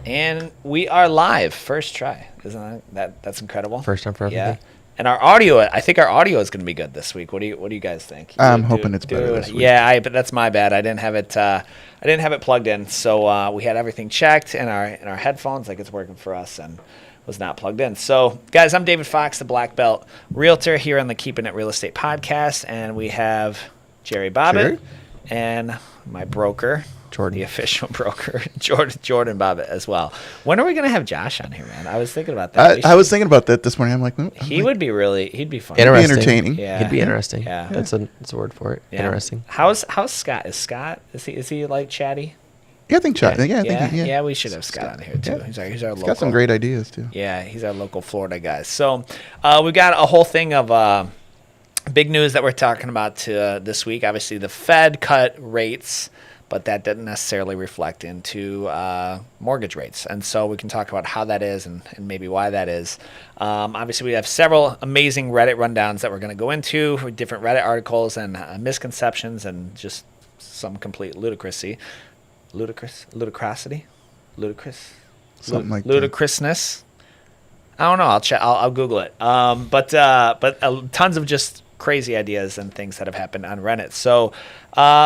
And we are live, first try. Isn't that's incredible? First time for everything. Yeah. And our audio, I think our audio is going to be good this week. What do you guys think? I'm hoping it's better this week. Yeah, but that's my bad. I didn't have it plugged in. So we had everything checked in our headphones, like it's working for us, and was not plugged in. So, guys, I'm David Fox, the Black Belt Realtor here on the Keeping It Real Estate podcast, and we have Jerry Bobbitt and my broker, Jordan, the official broker, Jordan Bobbitt as well. When are we going to have Josh on here, man? I was thinking about that. I was thinking about that this morning. He'd be fun. He'd be entertaining. Yeah. He'd be interesting. Yeah. That's a word for it. Yeah. Interesting. How's Scott? Is he like chatty? Yeah, I think Yeah, we should have Scott on here too. Yeah. He's our local. Got some great ideas too. Yeah, he's our local Florida guy. So we got a whole thing of big news that we're talking about this week. Obviously, the Fed cut rates, but that didn't necessarily reflect into mortgage rates. And so we can talk about how that is and maybe why that is. Obviously, we have several amazing Reddit rundowns that we're going to go into, different Reddit articles and misconceptions and just some complete ludicrousy. Ludicrousness. I don't know. I'll Google it. But tons of just crazy ideas and things that have happened on Reddit. So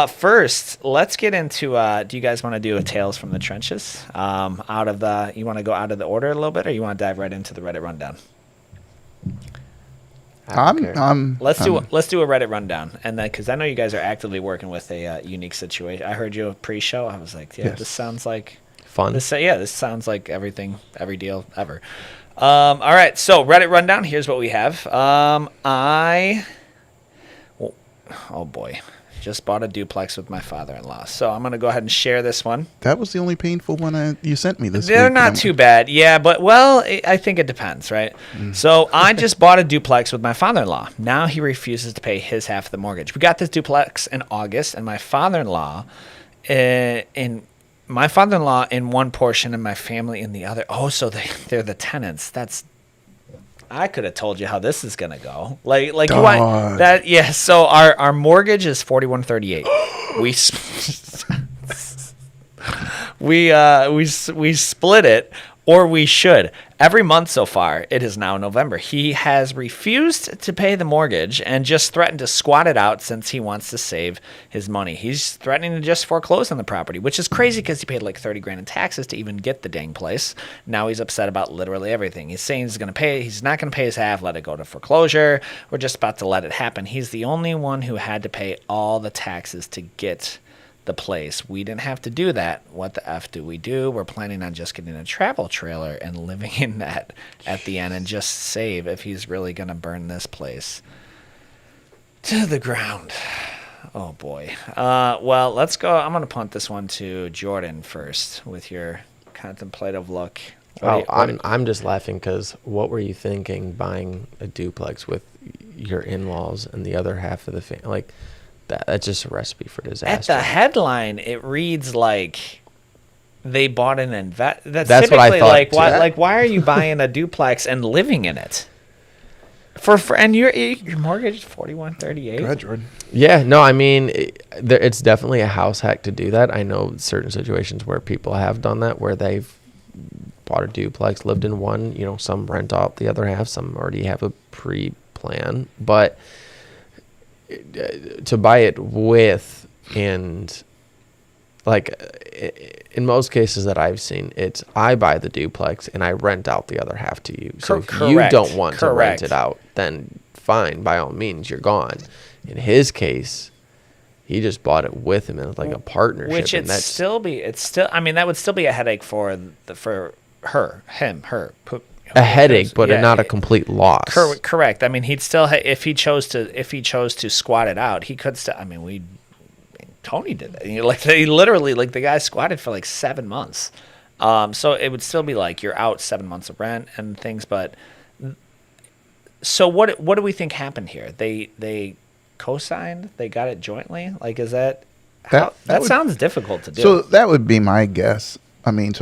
first, let's get into. Do you guys want to do a Tales from the Trenches? You want to go out of the order a little bit, or you want to dive right into the Reddit rundown? Let's do a Reddit rundown, and then because I know you guys are actively working with a unique situation. I heard you pre-show. I was like, yeah, yes. This sounds like fun. This sounds like every deal ever. All right, so Reddit rundown. Here's what we have. Oh boy, just bought a duplex with my father-in-law. So I'm gonna go ahead and share this one. That was the only painful one you sent me this week. They're not too bad, yeah, but I think it depends, right? So I just bought a duplex with my father-in-law. Now he refuses to pay his half of the mortgage. We got this duplex in August, and my father-in-law in one portion and my family in the other. Oh, so they're the tenants. I could have told you how this is gonna go. Like you want that? Yeah. So our mortgage is $41.38. we split it, or we should. Every month so far, it is now November. He has refused to pay the mortgage and just threatened to squat it out since he wants to save his money. He's threatening to just foreclose on the property, which is crazy because he paid like $30,000 in taxes to even get the dang place. Now he's upset about literally everything. He's saying he's not going to pay his half, let it go to foreclosure. We're just about to let it happen. He's the only one who had to pay all the taxes to get the place. We didn't have to do that. What the F do we do? We're planning on just getting a travel trailer and living in that at the end and just save if he's really going to burn this place to the ground. Oh boy. Well, let's go. I'm going to punt this one to Jordan first with your contemplative look. I'm just laughing because what were you thinking buying a duplex with your in-laws and the other half of the family? Like, that's just a recipe for disaster. At the headline, it reads like they bought an invest. That's what I thought. Why are you buying a duplex and living in it? And your mortgage is $41.38. Go ahead, Jordan. Yeah, no, I mean it's definitely a house hack to do that. I know certain situations where people have done that, where they've bought a duplex, lived in one. Some rent out the other half, some already have a pre-plan, but to buy it with, and like in most cases that I've seen, it's I buy the duplex and I rent out the other half to you. So if you don't want to rent it out, then fine, by all means, you're gone. In his case, he just bought it with him in like a partnership, which that would still be a headache for her. A headache, but not a complete loss. Correct. I mean, he'd still if he chose to squat it out, he could still. I mean, Tony did that. The guy squatted for like 7 months. So it would still be like you're out 7 months of rent and things. But so what do we think happened here? They co-signed. They got it jointly. Like, is that sounds difficult to do? So that would be my guess. I mean,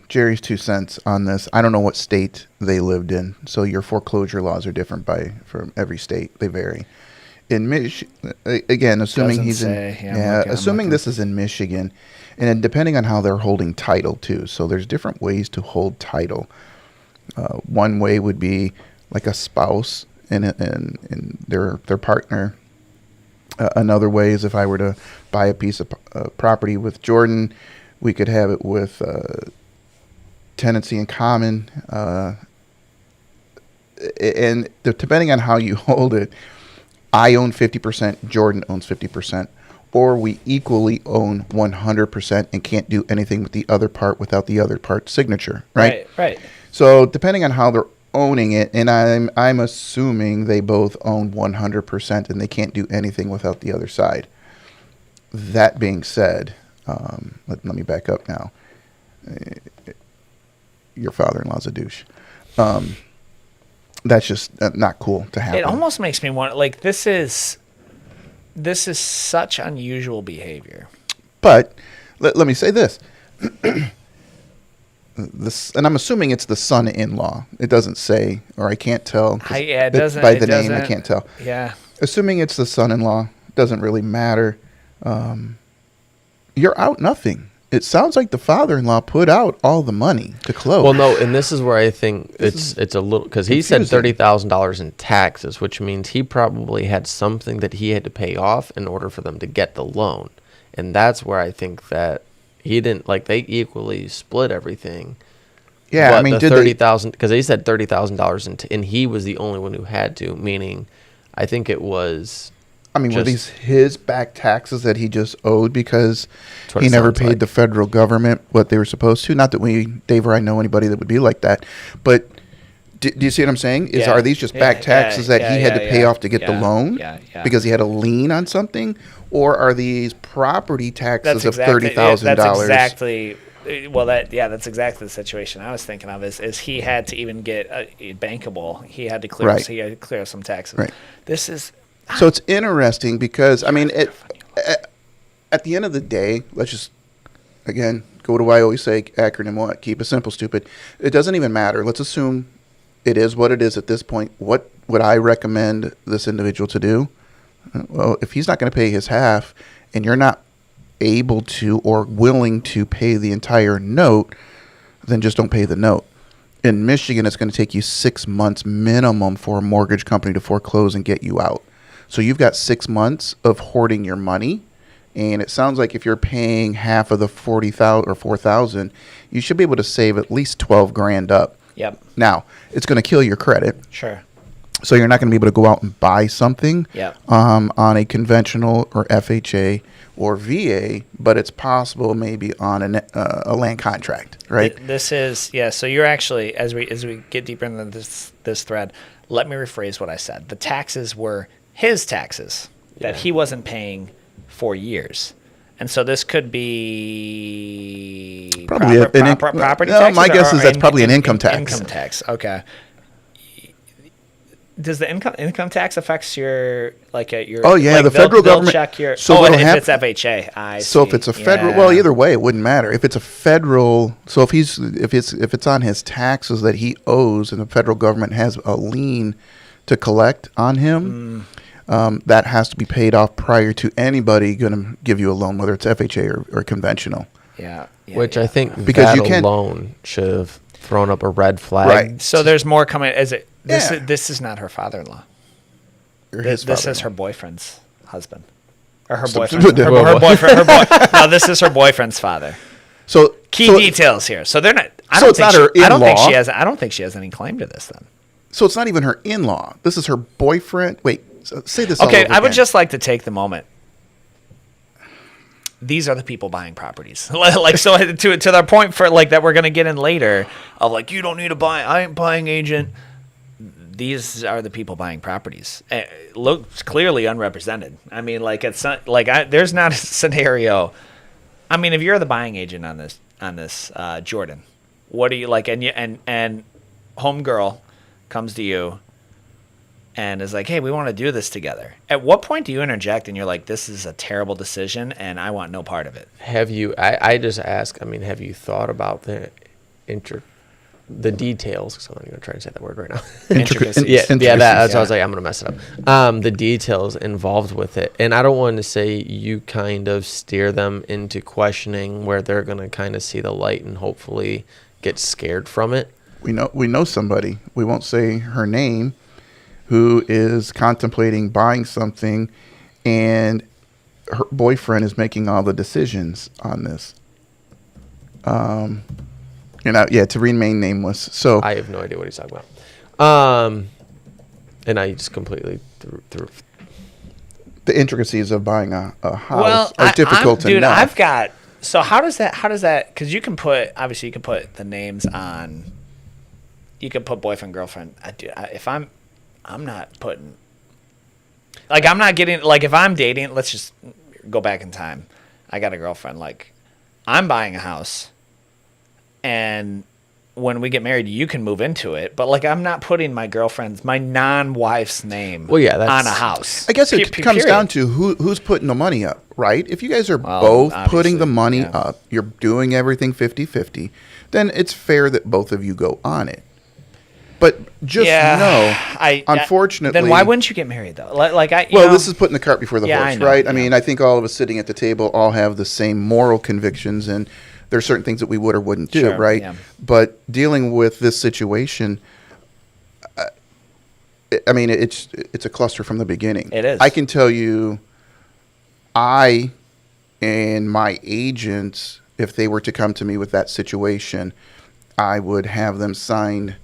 Jerry's 2 cents on this. I don't know what state they lived in, so your foreclosure laws are different from every state. They vary. In Michigan, again, assuming assuming this is in Michigan, And then depending on how they're holding title too. So there's different ways to hold title. One way would be like a spouse and their partner. Another way is if I were to buy a piece of property with Jordan, we could have it with tenancy in common. And depending on how you hold it, I own 50%, Jordan owns 50%, or we equally own 100% and can't do anything with the other part without the other part's signature, right? Right. So depending on how they're owning it, and I'm assuming they both own 100% and they can't do anything without the other side. That being said, let me back up now. Your father-in-law's a douche. That's just not cool to happen. It almost makes me want, like, this is such unusual behavior. But let me say this. And I'm assuming it's the son-in-law. It doesn't say, or I can't tell. It doesn't. By the name, I can't tell. Yeah. Assuming it's the son-in-law, doesn't really matter. You're out nothing. It sounds like the father-in-law put out all the money to close. Well, no, and this is where I think it's a little, because he said $30,000 in taxes, which means he probably had something that he had to pay off in order for them to get the loan, and that's where I think that he didn't, like, they equally split everything. Yeah, but I mean, the $30,000, because they said $30,000, and he was the only one who had to. Meaning, I think it was. I mean, were these his back taxes that he just owed because he never paid the federal government what they were supposed to? Not that Dave or I know anybody that would be like that, but do you see what I'm saying? Are these just back taxes that he had to pay off to get the loan because he had a lien on something, or are these property taxes of $30,000? That's exactly. Well, that's exactly the situation I was thinking of. Is he had to even get bankable? He had to clear. He had to clear some taxes. Right. This is. So it's interesting because, I mean, at the end of the day, let's just, again, go to what I always say, acronym what? Keep it simple, stupid. It doesn't even matter. Let's assume it is what it is at this point. What would I recommend this individual to do? Well, if he's not going to pay his half and you're not able to or willing to pay the entire note, then just don't pay the note. In Michigan, it's going to take you 6 months minimum for a mortgage company to foreclose and get you out. So you've got 6 months of hoarding your money, and it sounds like if you're paying half of the $40,000 or $4,000, you should be able to save at least $12,000 up. Yep. Now it's going to kill your credit. Sure. So you're not going to be able to go out and buy something on a conventional or FHA or VA, but it's possible maybe on a land contract, right? This is So you're actually, as we get deeper into this thread, let me rephrase what I said. The taxes were his taxes that he wasn't paying for years. And so this could be probably property tax. My guess is that's probably an income tax. Income tax, okay. Does the income tax affects your your? Oh yeah, like the federal government. Check your, so if it's FHA, so if it's a federal, well, either way, it wouldn't matter. If it's a federal, so if it's on his taxes that he owes, and the federal government has a lien to collect on him. That has to be paid off prior to anybody going to give you a loan, whether it's FHA or conventional. Which I think because that alone should have thrown up a red flag. Right. So there's more coming. This is not her father-in-law. This is her boyfriend's husband, or her boyfriend. Her boyfriend. No, this is her boyfriend's father. So details here. So they're not. I don't think she has any claim to this then. So it's not even her in-law. This is her boyfriend. Wait. Say this. Okay, I would just like to take the moment. These are the people buying properties. Like, so to their point for like that we're gonna get in later of like, you don't need to buy. I ain't buying agent. These are the people buying properties. Looks clearly unrepresented. I mean, like it's not like there's not a scenario. I mean, if you're the buying agent on this Jordan, what do you like? And homegirl comes to you and is like, hey, we want to do this together. At what point do you interject and you're like, this is a terrible decision and I want no part of it? Have you, I just ask, I mean, have you thought about the the details, because I'm not even trying to say that word right now. Intricacies. That's why I was like, I'm going to mess it up. The details involved with it. And I don't want to say you kind of steer them into questioning where they're going to kind of see the light and hopefully get scared from it. We know somebody, we won't say her name, who is contemplating buying something, and her boyfriend is making all the decisions on this. To remain nameless. So I have no idea what he's talking about. And I just completely threw. The intricacies of buying a house are difficult enough. Dude, I've got. So how does that? Because you can put the names on. You can put boyfriend, girlfriend. I'm not putting. Like, I'm not getting. Like, if I'm dating, let's just go back in time. I got a girlfriend. Like, I'm buying a house. And when we get married, you can move into it. But, like, I'm not putting my non-wife's name on a house. I guess it comes down to who's putting the money up, right? If you guys are both putting the money up, you're doing everything 50-50, then it's fair that both of you go on it. But just unfortunately... Then why wouldn't you get married, though? This is putting the cart before the horse, right? Yeah. I mean, I think all of us sitting at the table all have the same moral convictions, and there are certain things that we would or wouldn't do, right? Yeah. But dealing with this situation, it's a cluster from the beginning. It is. I can tell you, I and my agents, if they were to come to me with that situation, I would have them sign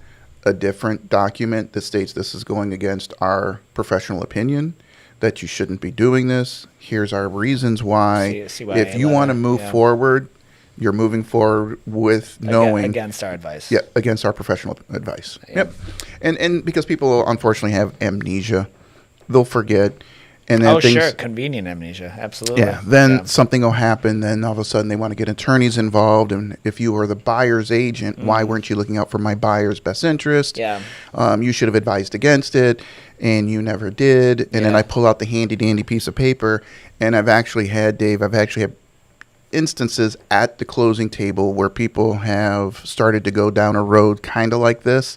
a different document that states this is going against our professional opinion, that you shouldn't be doing this. Here's our reasons why. If you want to move forward, you're moving forward with knowing against our advice. Yeah, against our professional advice. Yep. And because people unfortunately have amnesia, they'll forget. And then convenient amnesia, absolutely. Yeah, then something will happen. Then all of a sudden they want to get attorneys involved. And if you were the buyer's agent, why weren't you looking out for my buyer's best interest? Yeah. You should have advised against it, and you never did. And then I pull out the handy dandy piece of paper, and I've actually had instances at the closing table where people have started to go down a road kind of like this.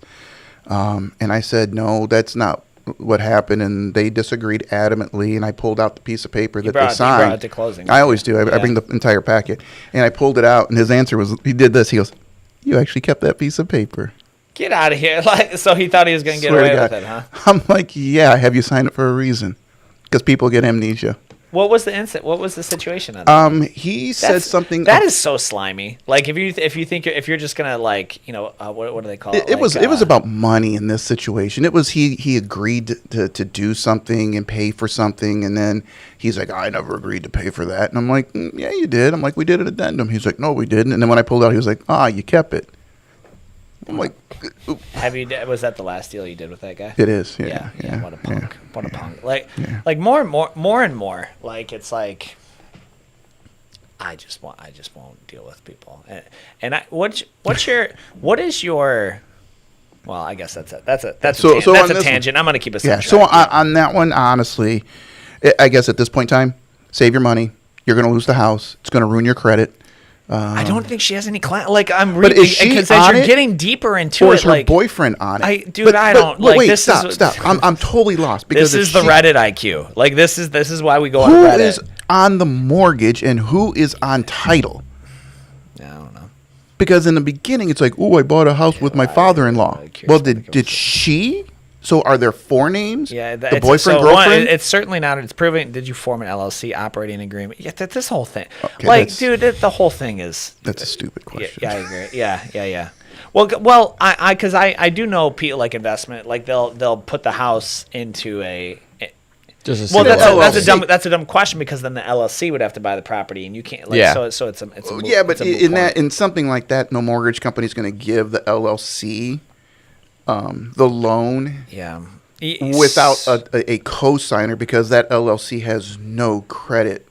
And I said, no, that's not what happened. And they disagreed adamantly. And I pulled out the piece of paper that they signed. You brought it to closing. I always do. I bring the entire packet. And I pulled it out. And his answer was, he did this. He goes, you actually kept that piece of paper. Get out of here. So he thought he was going to get away with it, huh? I'm like, yeah, have you signed it for a reason? Because people get amnesia. What was the incident? What was the situation? He said something that is so slimy. Like if you're just gonna what do they call it? It was about money in this situation. It was he agreed to do something and pay for something, and then he's like, I never agreed to pay for that, and I'm like, yeah, you did. I'm like, we did an addendum. He's like, no, we didn't. And then when I pulled out, he was like, you kept it. I'm like, was that the last deal you did with that guy? It is. Yeah. What a punk. Yeah. What a punk. Like more and more. Like it's like I just won't deal with people. And what is your well, I guess that's a tangent. I'm going to keep it simple. Yeah. So on that one, honestly, I guess at this point in time, save your money. You're going to lose the house. It's going to ruin your credit. I don't think she has any client. Like I'm reading because as you're getting deeper into it, or is her boyfriend on it? I don't. Wait, stop. I'm totally lost because this is the Reddit IQ. Like this is why we go on Reddit. Who is on the mortgage and who is on title? I don't know. Because in the beginning, it's like, oh, I bought a house with my father-in-law. Well, did she? So are there four names? Yeah, the boyfriend, girlfriend. It's certainly not. It's proving. Did you form an LLC operating agreement? Yeah, this whole thing. Okay, dude, the whole thing is. That's a stupid question. Yeah, I agree. Yeah. Well, I do know people like investment. Like they'll put the house into a. That's a dumb question because then the LLC would have to buy the property and you can't. So it's a. But in something like that, no mortgage company is going to give the LLC. The loan without a co-signer because that LLC has no credit.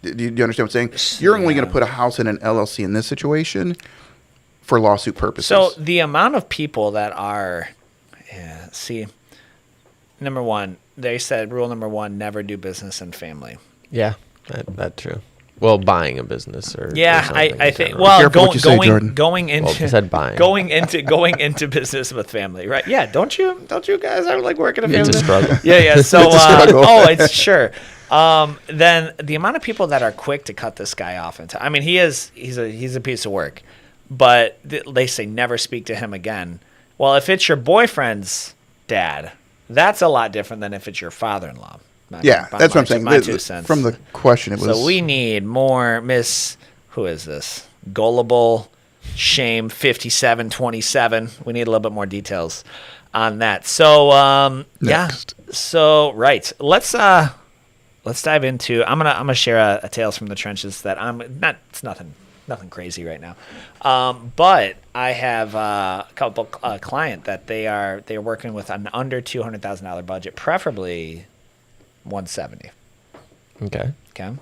Do you understand what I'm saying? You're only going to put a house in an LLC in this situation for lawsuit purposes. So the amount of people that are, number one, they said rule number one, never do business in family. Yeah, that's true. Well, buying a business or yeah, or I think. general. Well, Careful what you say, Jordan. going into Well, I said buying. going into business with family, right? Yeah, don't you guys ever like working a family? It's a struggle. Yeah. So, It's a struggle. it's sure. Then the amount of people that are quick to cut this guy off I mean, he's a piece of work, but they say never speak to him again. Well, if it's your boyfriend's dad, that's a lot different than if it's your father-in-law. That's what I'm saying. My 2 cents. From the question, it was. So we need more Miss. Who is this? Gullible, shame 5727. We need a little bit more details on that. So Next. So right, let's dive into. I'm gonna share a tales from the trenches that I'm not. It's nothing crazy right now, but I have a couple client that they're working with an under $200,000 budget, preferably 170. Okay. Okay.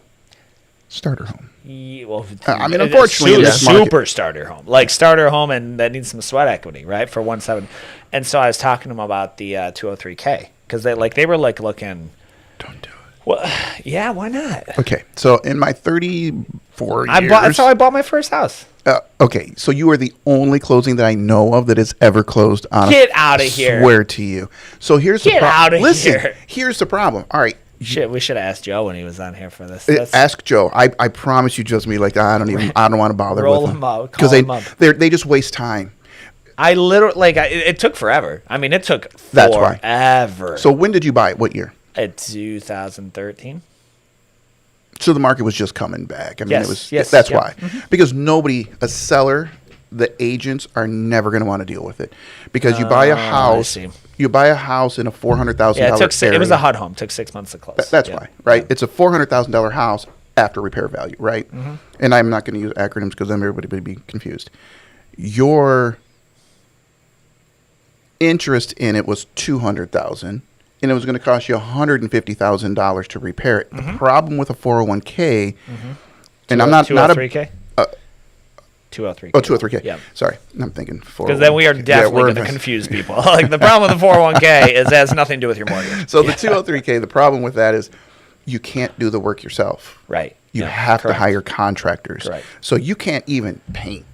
Starter home. Yeah, well, I mean, unfortunately, in this super market- starter home, like starter home, and that needs some sweat equity, right? For 170. And so I was talking to them about the 203K because they were looking. Don't do it. Well, yeah, why not? Okay, so in my 34 years, That's how I bought my first house. Okay, so you are the only closing that I know of that has ever closed on. Get outta here. Swear to you. So here's the Get problem. outta Listen, here. here's the problem. All right, Shit, we should have asked Joe when he was on here for this. ask Joe. I promise you, Joe's me like I don't want to bother Roll with him out, because call him up. they just waste time. I literally it took forever. I mean, it took That's why. forever. So when did you buy it? What year? At 2013. So the market was just coming back. I mean, Yes, it was. yes, That's yeah. why, because a seller, the agents are never going to want to deal with it, because you buy a house. see. You buy a house in a $400,000 Yeah, it took. area. It was a HUD home. Took 6 months to close. That's Yeah. why, right? It's a $400,000 house after repair value, right? Mm-hmm. And I'm not going to use acronyms because then everybody would be confused. Your interest in it was $200,000, and it was going to cost you $150,000 to repair it. Mm-hmm. The problem with a 401k, and I'm not a 203K. 203K. Oh, 203K. Yeah. Sorry. I'm thinking 401k. Because then we are definitely going to confuse people. Like the problem with the 401k is it has nothing to do with your mortgage. So the 203K, the problem with that is you can't do the work yourself. Right. You Yeah, have correct. to hire contractors. Correct. So you can't even paint,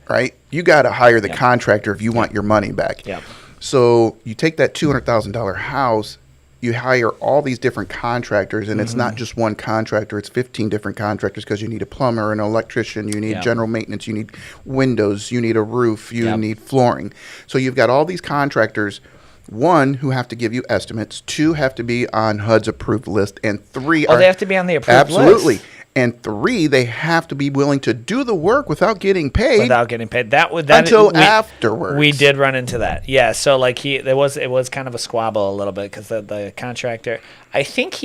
right? You got to hire the Yeah. contractor if you want your money back. Yeah. So you take that $200,000 house, you hire all these different contractors, and it's Mm-hmm. not just one contractor, it's 15 different contractors because you need a plumber, an electrician, you need Yeah. general maintenance, you need windows, you need a roof, you Yep. need flooring. So you've got all these contractors, one, who have to give you estimates, two, have to be on HUD's approved list, and three Oh, they have to be on the approved absolutely. list. And three, they have to be willing to do the work without getting paid. Without getting paid. That Until afterwards. We did run into that. Yeah. So like it was kind of a squabble a little bit because the contractor. I think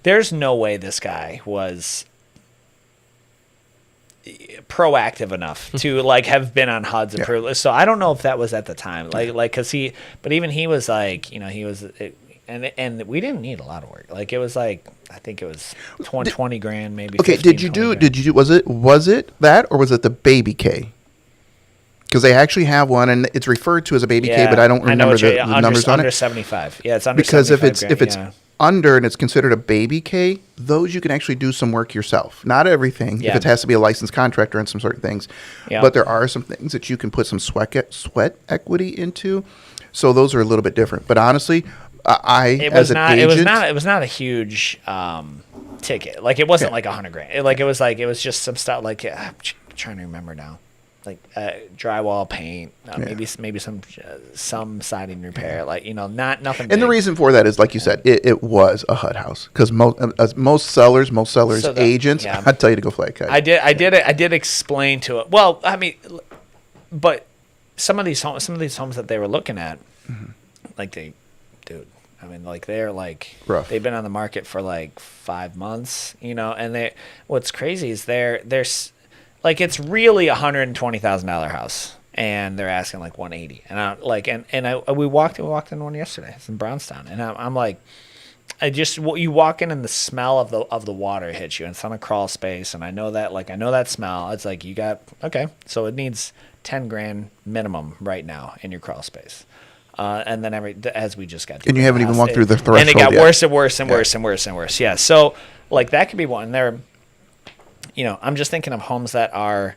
there's no way this guy was proactive enough to like have been on HUD's approved list. So I don't know if that was at the time. Like because but even he was like, he was. And we didn't need a lot of work. Like it was like I think it was 20 grand maybe. Okay, 15, did you 20 do? grand. Did you? Was it that, or was it the baby K? Because they actually have one, and it's referred to as a baby K, but I don't know remember what the under, numbers on under it. 75. Yeah, it's under Because if 75 it's grand, under and it's considered a baby K, those you can actually do some work yourself. Not everything. Yeah. If it has to be a licensed contractor and some certain things, Yeah. but there are some things that you can put some sweat equity into. So those are a little bit different. But honestly, It as was an not. agent, It was not a huge ticket. Like it wasn't like 100 grand. It was just some stuff. Like I'm trying to remember now. Like drywall, paint, maybe some siding repair. Like not nothing. And the big. reason for that is, like you said, it was a HUD house because most sellers, So agents, yeah. I'd tell you to go fly a kite. I did explain to it. Well, I mean, but some of these homes that they were looking at, like I mean, like they're like Rough. they've been on the market for like 5 months, and what's crazy is there's like it's really $120,000 house, and they're asking like 180, and we walked in one yesterday. It's in Brownstown, and I'm like. You walk in and the smell of the water hits you, and it's on a crawl space, and I know that smell. It's like so it needs 10 grand minimum right now in your crawl space, and then as we just got to And you haven't even walked through the and it threshold got yet. worse and worse and worse and worse and worse. Yeah, so like that could be one. I'm just thinking of homes that are,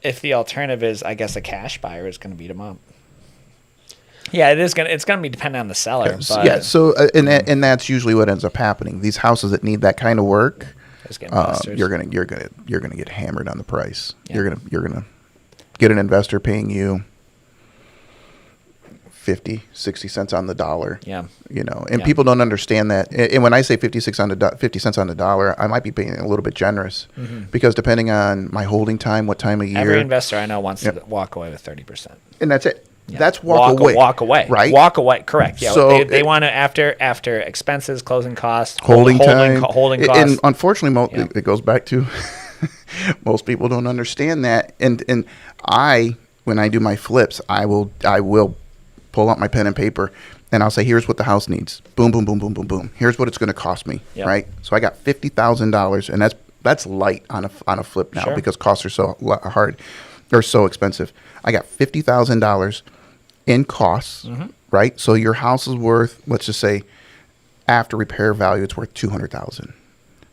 if the alternative is, I guess, a cash buyer is going to beat them up. Yeah, it's going to be dependent on the seller. But, yeah. So and that's usually what ends up happening. These houses that need that kind of work, you're gonna get hammered on the price. Yeah. You're gonna get an investor paying you 50, 60 cents on the dollar. Yeah. And people don't understand that. And when I say 50 cents on the dollar, I might be paying a little bit generous because depending on my holding time, what time of year. Every investor I know wants to walk away with 30%. And that's it. Yeah. That's walk away. Walk away. Right? Walk away. Correct. Yeah. So they want to, after expenses, closing costs, holding time. Holding costs. And unfortunately, it goes back to most people don't understand that. And when I do my flips, I will pull out my pen and paper, and I'll say, here's what the house needs. Boom, boom, boom, boom, boom, boom. Here's what it's going to cost me, right? So I got $50,000, and that's light on a flip now because costs are so hard or so expensive. I got $50,000 in costs, right? So your house is worth, let's just say, after repair value, it's worth $200,000.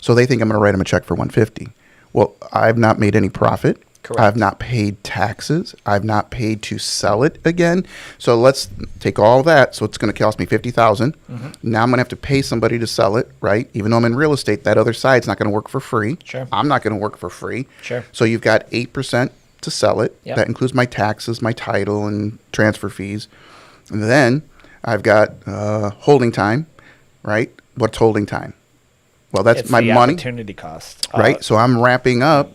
So they think I'm going to write them a check for $150,000. Well, I've not made any profit. Correct. I've not paid taxes. I've not paid to sell it again. So let's take all that. So it's going to cost me $50,000. Now I'm going to have to pay somebody to sell it, right? Even though I'm in real estate, that other side's not going to work for free. Sure. I'm not going to work for free. Sure. So you've got 8% to sell it. Yep. That includes my taxes, my title, and transfer fees. And then I've got holding time, right? What's holding time? Well, that's my money. Opportunity cost. Right. So I'm wrapping up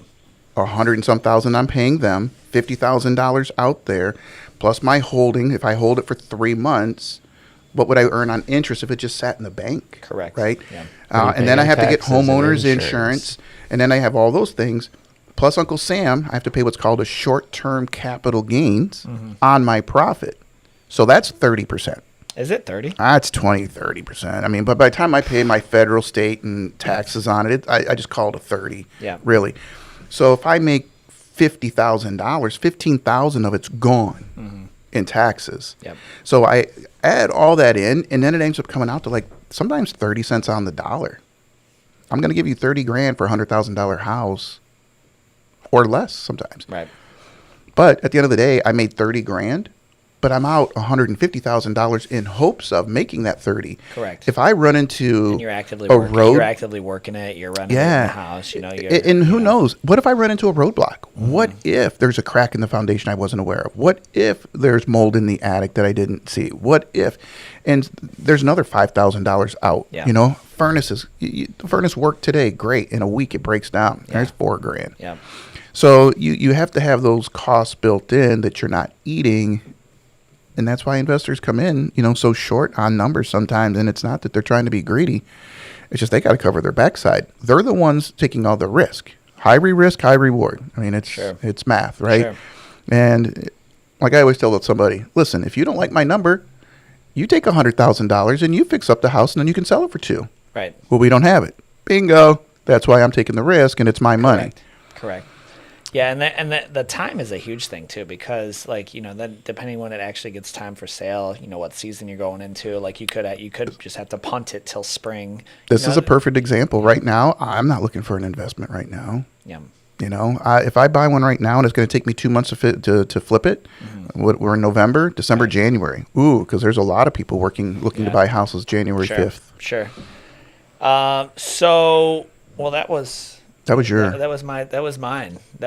$100 and some thousand. I'm paying them $50,000 out there, plus my holding. If I hold it for 3 months, what would I earn on interest if it just sat in the bank? Correct. Right. Yeah. And then I have to get homeowners insurance, and then I have all those things. Plus Uncle Sam, I have to pay what's called a short-term capital gains on my profit. So that's 30%. Is it 30? It's 20, 30%. I mean, but by the time I pay my federal, state, and taxes on it, I just call it a 30. Yeah. Really. So if I make $50,000, $15,000 of it's gone in taxes. Yep. So I add all that in, and then it ends up coming out to like sometimes 30 cents on the dollar. I'm going to give you $30,000 for a $100,000 house, or less sometimes. Right. But at the end of the day, I made $30,000. But I'm out $150,000 in hopes of making that 30. Correct. If I run into and you're actively road, you're actively working it. You're running the house. And who knows? What if I run into a roadblock? What if there's a crack in the foundation I wasn't aware of? What if there's mold in the attic that I didn't see? What if? And there's another $5,000 out. Yeah. Furnaces. The furnace worked today. Great. In a week it breaks down. Yeah. There's $4,000. Yeah. So you have to have those costs built in that you're not eating. And that's why investors come in, so short on numbers sometimes. And it's not that they're trying to be greedy. It's just they got to cover their backside. They're the ones taking all the risk. High risk, high reward. I mean, it's math, right? Sure. And like I always tell somebody, listen, if you don't like my number, you take $100,000 and you fix up the house and then you can sell it for $2 million. Right. Well, we don't have it. Bingo. That's why I'm taking the risk and it's my money. Correct. Yeah, and the time is a huge thing too, because then depending when it actually gets time for sale, what season you're going into, you could just have to punt it till spring. This is a perfect example. Right now, I'm not looking for an investment right now. Yeah. If I buy one right now and it's going to take me 2 months to flip it, we're in November, December, January. Ooh, because there's a lot of people looking to buy houses January 5th. Sure. So that was. That was your. That was mine. That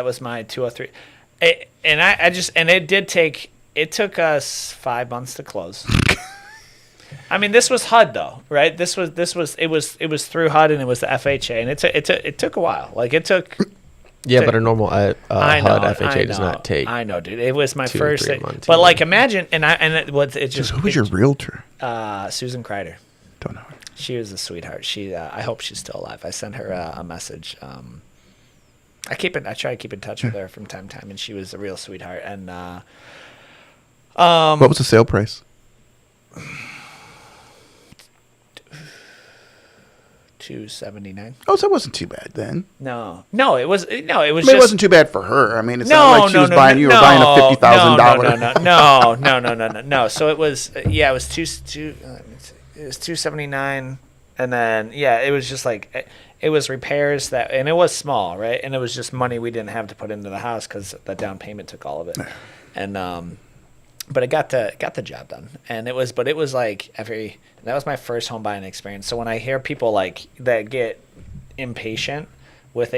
was my 203. It took us 5 months to close. I mean, this was HUD though, right? It was through HUD and it was the FHA, and it took a while. It took. Yeah, but a normal HUD FHA does not take. I know, dude. It was my 2 first. 3 months. But imagine, who was your realtor? Susan Kreider. Don't know. She was a sweetheart. I hope she's still alive. I sent her a message. I try to keep in touch with her from time to time, and she was a real sweetheart. And what was the sale price? $279. Oh, so it wasn't too bad then. No, it was. It wasn't too bad for her. I mean, it's not like she was buying. You were buying a $50,000. No. So it was. Yeah, it was it was $279, and then it was just it was repairs and it was small, right? And it was just money we didn't have to put into the house because the down payment took all of it. And but it got the job done. And it was like that was my first home buying experience. So when I hear people like that get impatient with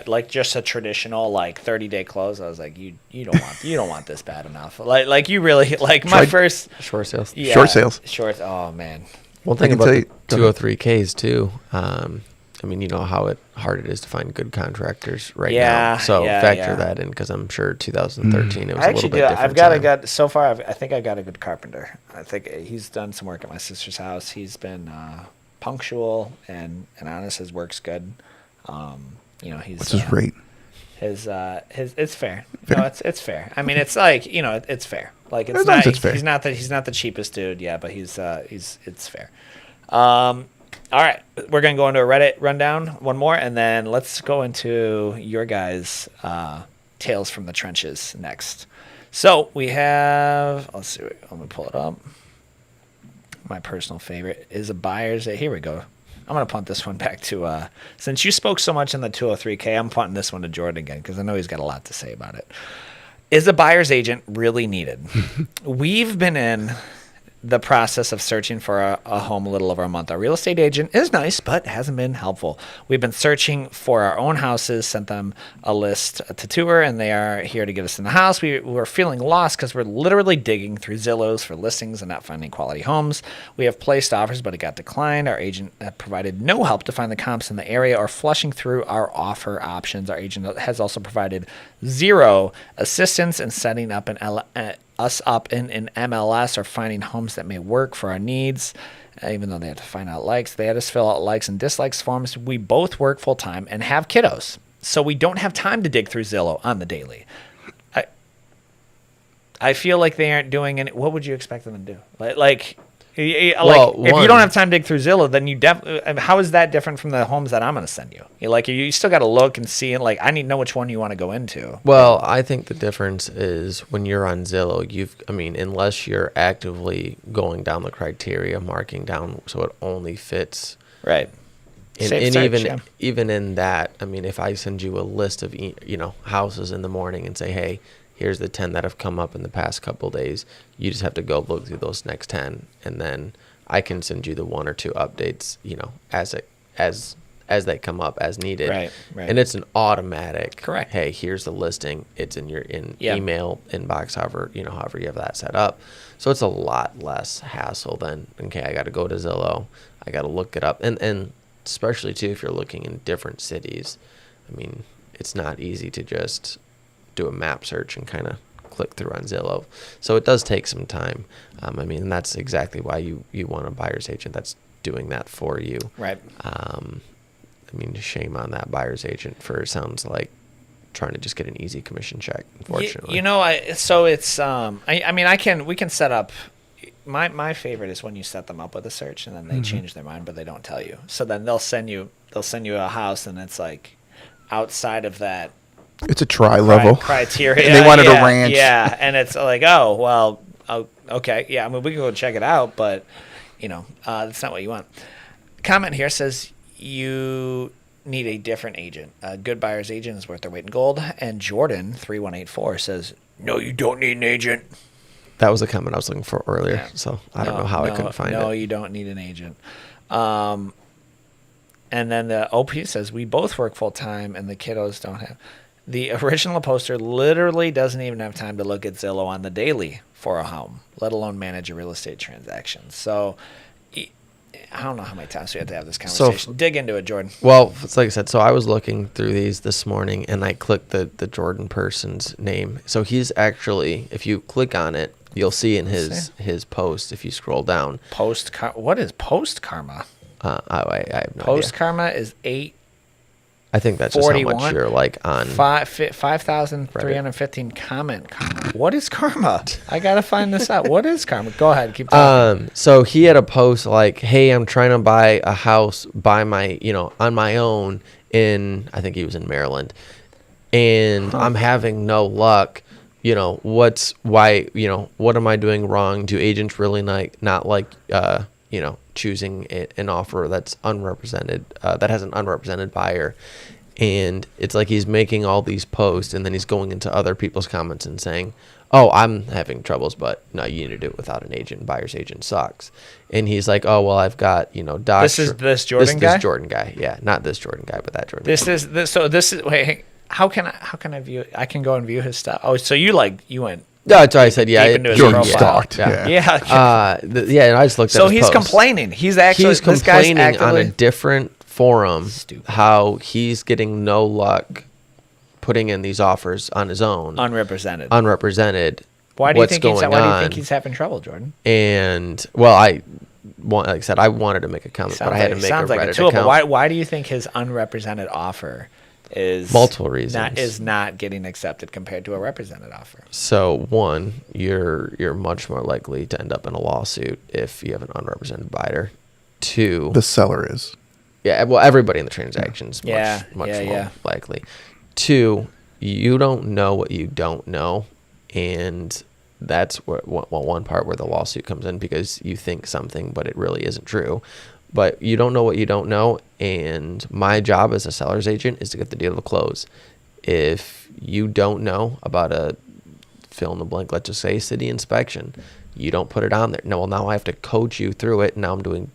like just a traditional like 30-day close, I was like, you don't want this bad enough. Like you really like my first short sales. Yeah, Short. Oh man. One thing about the 203Ks too. I mean, you know how hard it is to find good contractors now. So factor that in, because I'm sure 2013 it was a little bit different. So far I think I've got a good carpenter. I think he's done some work at my sister's house. He's been punctual and honest. His work's good. What's his rate? His it's fair. No, it's fair. I mean, it's like, it's fair. Like it's not. Fair. He's not the cheapest dude. Yeah, but it's fair. All right, we're gonna go into a Reddit rundown, one more, and then let's go into your guys' tales from the trenches next. So we have. Let's see. I'm gonna pull it up. My personal favorite is a buyer's. Here we go. I'm going to punt this one back to, since you spoke so much in the 203K, I'm punting this one to Jordan again because I know he's got a lot to say about it. Is a buyer's agent really needed? We've been in the process of searching for a home a little over a month. Our real estate agent is nice, but hasn't been helpful. We've been searching for our own houses, sent them a list to tour, and they are here to get us in the house. We were feeling lost because we're literally digging through Zillows for listings and not finding quality homes. We have placed offers, but it got declined. Our agent provided no help to find the comps in the area or flushing through our offer options. Our agent has also provided zero assistance in setting up us up in an MLS or finding homes that may work for our needs, even though they have to find out likes. They had us fill out likes and dislikes forms. We both work full time and have kiddos, so we don't have time to dig through Zillow on the daily. I feel like they aren't doing any. What would you expect them to do? If you don't have time to dig through Zillow, then you how is that different from the homes that I'm going to send you? You still got to look and see, and I need to know which one you want to go into. Well, I think the difference is when you're on Zillow, unless you're actively going down the criteria, marking down so it only fits. Right. Even in that, if I send you a list of houses in the morning and say, hey, here's the 10 that have come up in the past couple of days. You just have to go look through those next 10, and then I can send you the one or two updates, as they come up as needed. Right. And it's an automatic. Correct. Hey, here's the listing. It's in your email inbox, however you have that set up. So it's a lot less hassle than, okay, I got to go to Zillow. I got to look it up. And especially too, if you're looking in different cities, it's not easy to just do a map search and kind of click through on Zillow. So it does take some time. And that's exactly why you want a buyer's agent that's doing that for you. Right. Shame on that buyer's agent for, sounds like, trying to just get an easy commission check, unfortunately. We can set up. My favorite is when you set them up with a search and then they change their mind, but they don't tell you. So then they'll send you a house and it's like outside of that. It's a tri-level criteria. And they wanted a ranch. Yeah, and it's like, oh, well, okay. Yeah, we can go check it out, but, that's not what you want. Comment here says you need a different agent. A good buyer's agent is worth their weight in gold. And Jordan, 3184, says, no, you don't need an agent. That was the comment I was looking for earlier, so I don't know how I couldn't find it. No, you don't need an agent. And then the OP says, we both work full-time, and the kiddos don't have... The original poster literally doesn't even have time to look at Zillow on the daily for a home, let alone manage a real estate transaction. So I don't know how many times we have to have this conversation. Dig into it, Jordan. Well, it's like I said, so I was looking through these this morning, and I clicked the Jordan person's name. So he's actually, if you click on it, you'll see in his post, if you scroll down. What is Post Karma? I have no Post idea. Karma is 8. I think that's just how much you're on 5,315 comment karma. What is karma? I gotta find this out. What is karma? Go ahead, keep talking. So he had a post like, "Hey, I'm trying to buy a house on my own in, I think he was in Maryland, and I'm having no luck. What am I doing wrong? Do agents really not like choosing an offer that's unrepresented, that has an unrepresented buyer. And it's like he's making all these posts, and then he's going into other people's comments and saying, oh, I'm having troubles, but no, you need to do it without an agent. Buyer's agent sucks. And he's like, oh, well, I've got, Doc. This is this Jordan guy? This Jordan guy. Yeah, not this Jordan guy, but that Jordan guy. This is, wait, how can I view it? I can go and view his stuff. Oh, so you went. No, that's why I said, yeah. Jordan stalked. Yeah. Yeah. And I just looked at so his he's post. complaining. He's complaining on a different forum how he's getting no luck putting in these offers on his own. Unrepresented. Why do you think he's having trouble, Jordan? And, well, like I said, I wanted to make a comment, but I had to make a Reddit account. But why do you think his unrepresented offer is multiple reasons is not getting accepted compared to a represented offer? So one, you're much more likely to end up in a lawsuit if you have an unrepresented buyer. Two, the seller is. Yeah, well, everybody in the transaction is much more yeah. likely. Two, you don't know what you don't know, and that's one part where the lawsuit comes in, because you think something, but it really isn't true. But you don't know what you don't know, and my job as a seller's agent is to get the deal to close. If you don't know about a fill in the blank, let's just say city inspection, you don't put it on there. Now I have to coach you through it. Now I'm doing,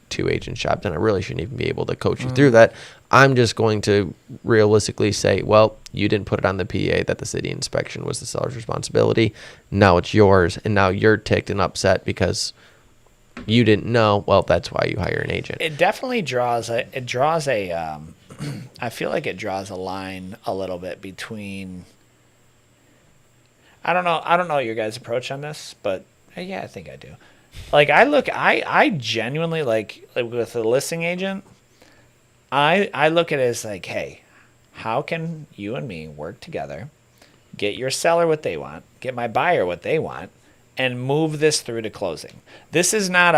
2 agent jobs, and I really shouldn't even be able to coach you through that. I'm just going to realistically say, well, you didn't put it on the PA that the city inspection was the seller's responsibility. Now it's yours, and now you're ticked and upset because you didn't know. Well, that's why you hire an agent. It definitely draws a I feel like it draws a line a little bit between, I don't know your guys' approach on this, but yeah, I think I do. Like I genuinely like with a listing agent, I look at it as like, hey, how can you and me work together, get your seller what they want, get my buyer what they want, and move this through to closing? This is not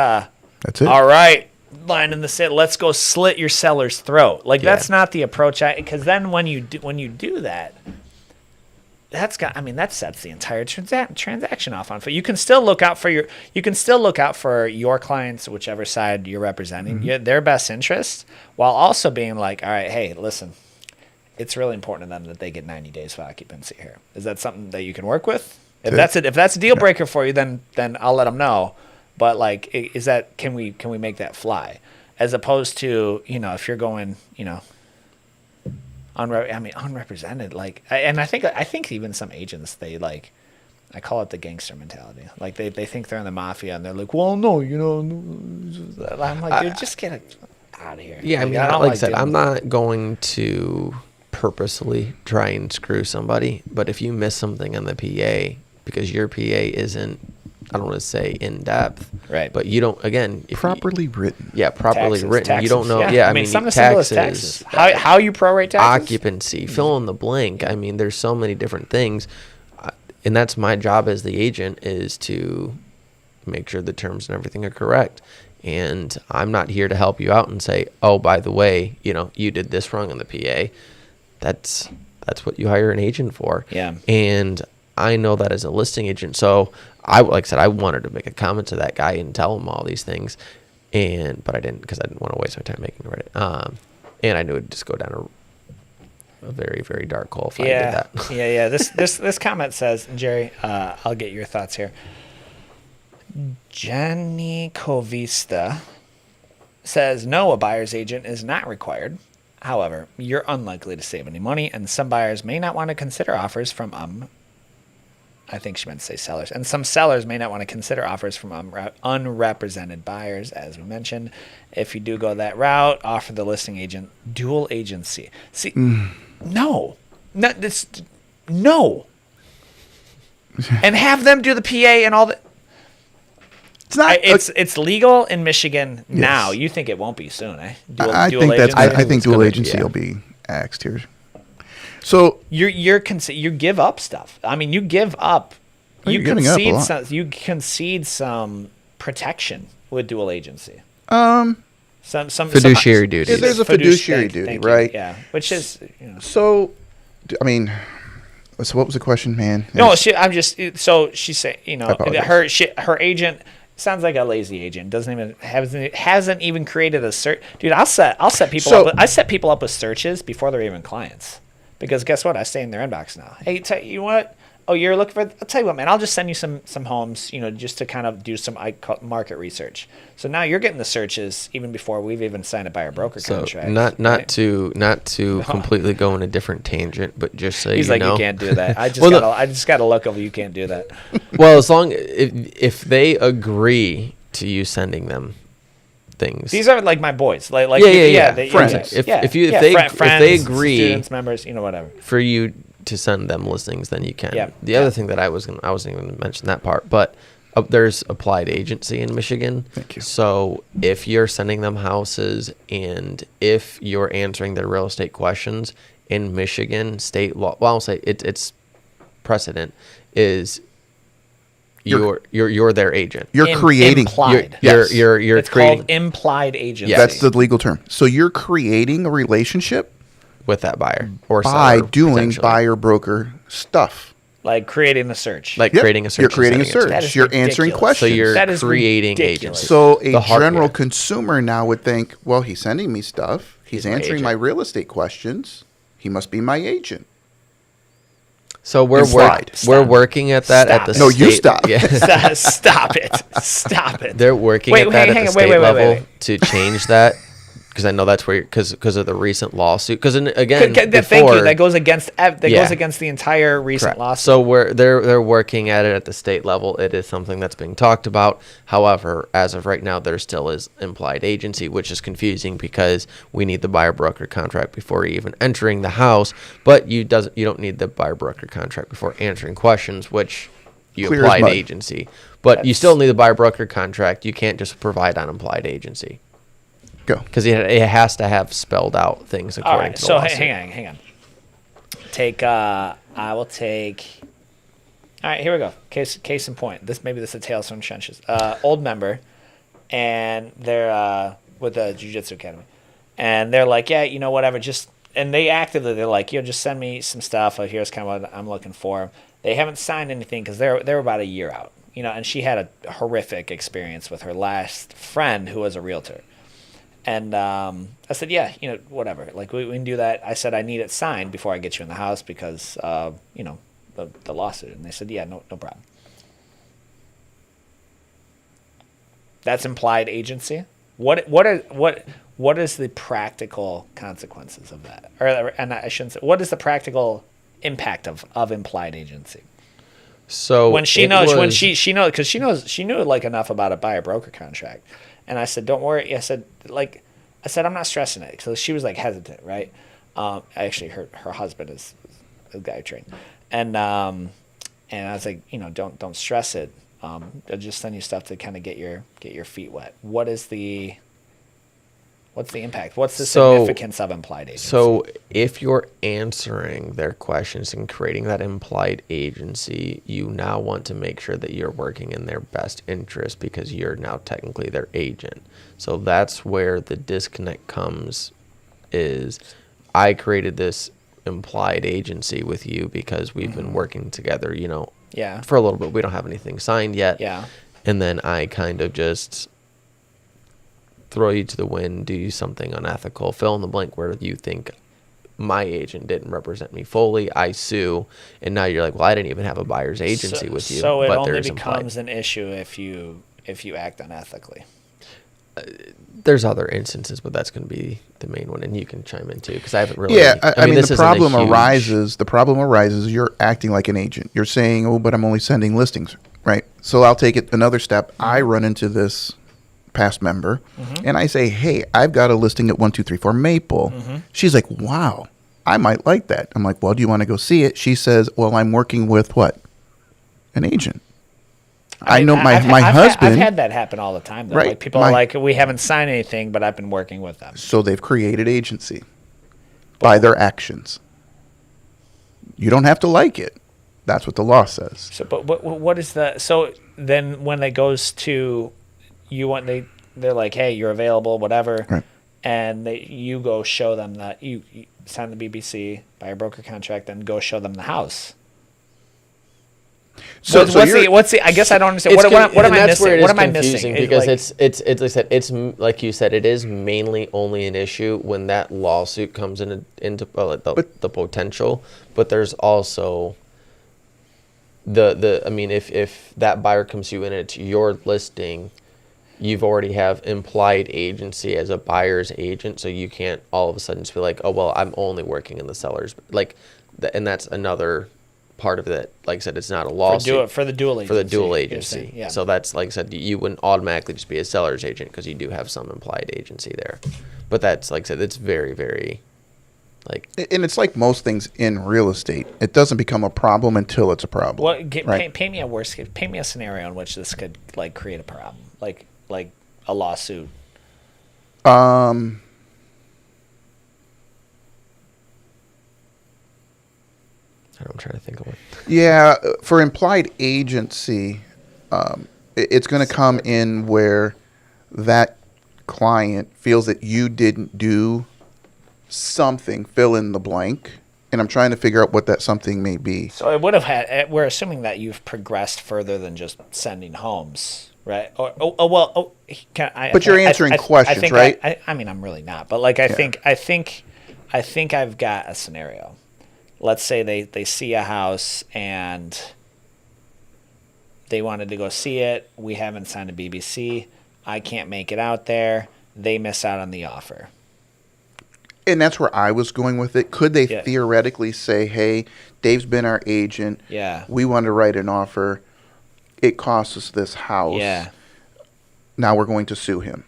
that's it. All right, line in the sand, let's go slit your seller's throat. Like that's not the approach. Because then when you do that, that sets the entire transaction off on foot. You can still look out for your clients, whichever side you're representing, their best interests, while also being like, all right, hey, listen, it's really important to them that they get 90 days of occupancy here. Is that something that you can work with? If that's a deal breaker for you, then I'll let them know. But like, can we make that fly? As opposed to, if you're going, unrepresented, like, and I think even some agents, they like, I call it the gangster mentality. Like they think they're in the mafia, and they're like, well, no, I'm like, dude, just get out of here. Yeah, like I said, I'm not going to purposely try and screw somebody, but if you miss something on the PA because your PA isn't, I don't want to say in depth, right? But you don't, again, properly written. Yeah, properly written. Taxes. You don't know. Yeah, I mean some taxes. How you prorate taxes? Occupancy, fill in the blank. I mean, there's so many different things, and that's my job as the agent, is to make sure the terms and everything are correct. And I'm not here to help you out and say, oh, by the way, you did this wrong in the PA. That's what you hire an agent for. Yeah. And I know that as a listing agent. So like I said, I wanted to make a comment to that guy and tell him all these things, but I didn't, because I didn't want to waste my time making Reddit. And I knew it'd just go down a very, very dark hole if I did that. Yeah. This comment says, Jerry, I'll get your thoughts here. Jenny Covista says, no, a buyer's agent is not required. However, you're unlikely to save any money, and some buyers may not want to consider offers from I think she meant to say sellers. And some sellers may not want to consider offers from unrepresented buyers, as we mentioned. If you do go that route, offer the listing agent dual agency. See, no. And have them do the PA and all that. It's not. It's legal in Michigan now. You think it won't be soon, eh? I think dual agency will be axed here. So you give up stuff. I mean, you give up. You concede some protection with dual agency. Some fiduciary duties. There's a fiduciary duty, right? Yeah, which is So, I mean, so what was the question, man? No, she's saying, her agent Sounds like a lazy agent. Hasn't even created a search. Dude, I'll set people up. I set people up with searches before they're even clients, because guess what? I stay in their inbox now. Hey, you know what? Oh, you're looking for? I'll tell you what, man. I'll just send you some homes, just to kind of do some market research. So now you're getting the searches even before we've even signed a buyer broker contract. Not right? to completely go in a different tangent, but just so he's you like, know. you can't do that. I just got to look over. You can't do that. Well, as long if they agree to you sending them things, these are like my boys. Like friends. If they agree, students, members, whatever. for you to send them listings, then you can. Yeah. The other thing that I wasn't even going to mention that part, but there's applied agency in Michigan. Thank you. So if you're sending them houses and if you're answering their real estate questions in Michigan state law, well, I'll say it's precedent is you're their agent. You're creating. Implied. You're it's creating called implied agency. Yes. That's the legal term. So you're creating a relationship with that buyer or by seller, doing potentially. buyer broker stuff. Like creating the search. Like Yep. creating a search. You're creating a and sending it to search. That is You're answering ridiculous. questions. So you're That is creating ridiculous. agency. So a The hard- general yeah. consumer now would think, well, he's sending me stuff. He's He's my answering agent. my real estate questions. He must be my agent. So we're Implied. working at that at the Stop. No, state. you stop. Yeah. Stop it. Stop it. They're working Wait, at that hang at on, the wait, state wait, level wait. to change that, because I know that's where because of the recent lawsuit. Because again, Thank before, you. That goes against Yeah. goes against the entire recent correct. lawsuit. So they're working at it at the state level. It is something that's being talked about. However, as of right now, there still is implied agency, which is confusing because we need the buyer broker contract before even entering the house, but you don't need the buyer broker contract before answering questions, which you Clear as applied mud. agency. But you still need the buyer broker contract. You can't just provide unimplied agency. Go. Because it has to have spelled out things All according right. to the So lawsuit. hang on. I will take. All right, here we go. Case in point. This is a Tales from the Trenches. Old member, and they're with the Jiu-Jitsu Academy, and they're like, yeah, whatever. And they they're like, just send me some stuff. Here's kind of what I'm looking for. They haven't signed anything because they're about a year out. And she had a horrific experience with her last friend who was a realtor. And I said, yeah, whatever. Like, we can do that. I said, I need it signed before I get you in the house because, the lawsuit. And they said, yeah, no problem. That's implied agency. What is the practical consequences of that? And I shouldn't say, what is the practical impact of implied agency? So When she it knows, was- she knew like enough about a buyer broker contract. And I said, don't worry. I said, I'm not stressing it. So she was like hesitant, right? Actually, her husband is a guy trained. And I was like, don't stress it. I'll just send you stuff to kind of get your feet wet. What's the impact? What's the significance of implied agency? So if you're answering their questions and creating that implied agency, you now want to make sure that you're working in their best interest because you're now technically their agent. So that's where the disconnect comes is I created this implied agency with you because we've been working together, Yeah. for a little bit. We don't have anything signed yet. Yeah. And then I kind of just throw you to the wind, do something unethical, fill in the blank where you think my agent didn't represent me fully. I sue, and now you're like, well, I didn't even have a buyer's agency with you. So it but only there's becomes implied. an issue if you act unethically. There's other instances, but that's going to be the main one, and you can chime in too because I haven't really. Yeah, I mean this the isn't a problem huge- arises. The problem arises. You're acting like an agent. You're saying, "Oh, but I'm only sending listings." Right. So I'll take it another step. I run into this past member, and I say, "Hey, I've got a listing at 1234 Maple." She's like, "Wow, I might like that." I'm like, "Well, do you want to go see it?" She says, "Well, I'm working with what? An agent." I know my husband. I've had that happen all the time. Though. Right, Like people are like, we haven't signed anything, but I've been working with them. So they've created agency by their actions. You don't have to like it. That's what the law says. So, but what is the? So then, when it goes to you, they're like, hey, you're available, whatever, Right. and you go show them that you sign the BBC, buy a broker contract, and go show them the house. what's the? I guess I don't understand. What am I missing? What am I missing? Because it's like I said, it's like you said, it is mainly only an issue when that lawsuit comes into the potential. But there's also I mean, if that buyer comes to you and it's your listing, you've already have implied agency as a buyer's agent, so you can't all of a sudden just be like, oh well, I'm only working in the seller's and that's another part of it. Like I said, it's not a lawsuit for the dual agency. For the dual agency. Yeah. So that's, like I said, you wouldn't automatically just be a seller's agent because you do have some implied agency there. But that's, like I said, it's very, very and it's like most things in real estate. It doesn't become a problem until it's a problem. Well, right? paint me a scenario in which this could create a problem, like a lawsuit. I'm trying to think of one. Yeah, for implied agency, it's going to come in where that client feels that you didn't do something, fill in the blank, and I'm trying to figure out what that something may be. So it would have had. We're assuming that you've progressed further than just sending homes, right? But you're answering questions, right? I mean, I'm really not, but I think I've got a scenario. Let's say they see a house and they wanted to go see it. We haven't signed a BBC. I can't make it out there. They miss out on the offer. And that's where I was going with it. Could they theoretically say, hey, Dave's been our agent. Yeah. We want to write an offer. It costs us this house. Yeah. Now we're going to sue him.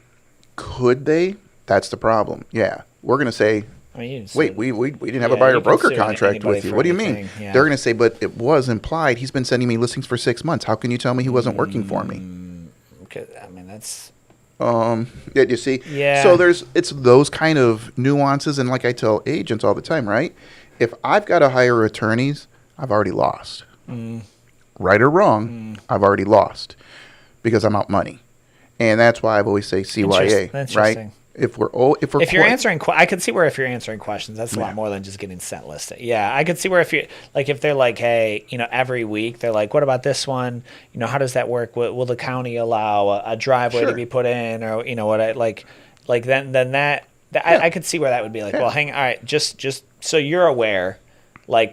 Could they? That's the problem. Yeah. We're going to say, wait, we didn't have a buyer broker contract with you. What do you mean? Yeah. They're going to say, but it was implied. He's been sending me listings for 6 months. How can you tell me he wasn't working for me? Okay, I mean, that's... you see? Yeah. So it's those kind of nuances, and like I tell agents all the time, right? If I've got to hire attorneys, I've already lost. Right or wrong, I've already lost because I'm out money. And that's why I've always say CYA, right? If you're answering, I could see where if you're answering questions, that's a lot more than just getting sent listed. Yeah, I could see where if they're like, hey, every week they're like, what about this one? How does that work? Will the county allow a driveway to be put in, or then that I could see where that would be like, well, all right, just so you're aware,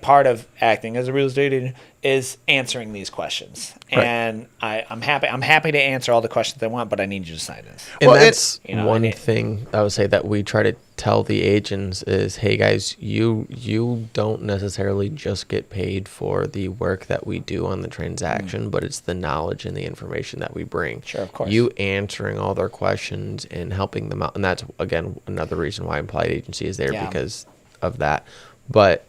part of acting as a real estate agent is answering these questions, and I'm happy to answer all the questions they want, but I need you to sign this. And that's one thing I would say that we try to tell the agents is, hey guys, you don't necessarily just get paid for the work that we do on the transaction, but it's the knowledge and the information that we bring. Sure, of course. You answering all their questions and helping them out, and that's again another reason why implied agency is there because of that. But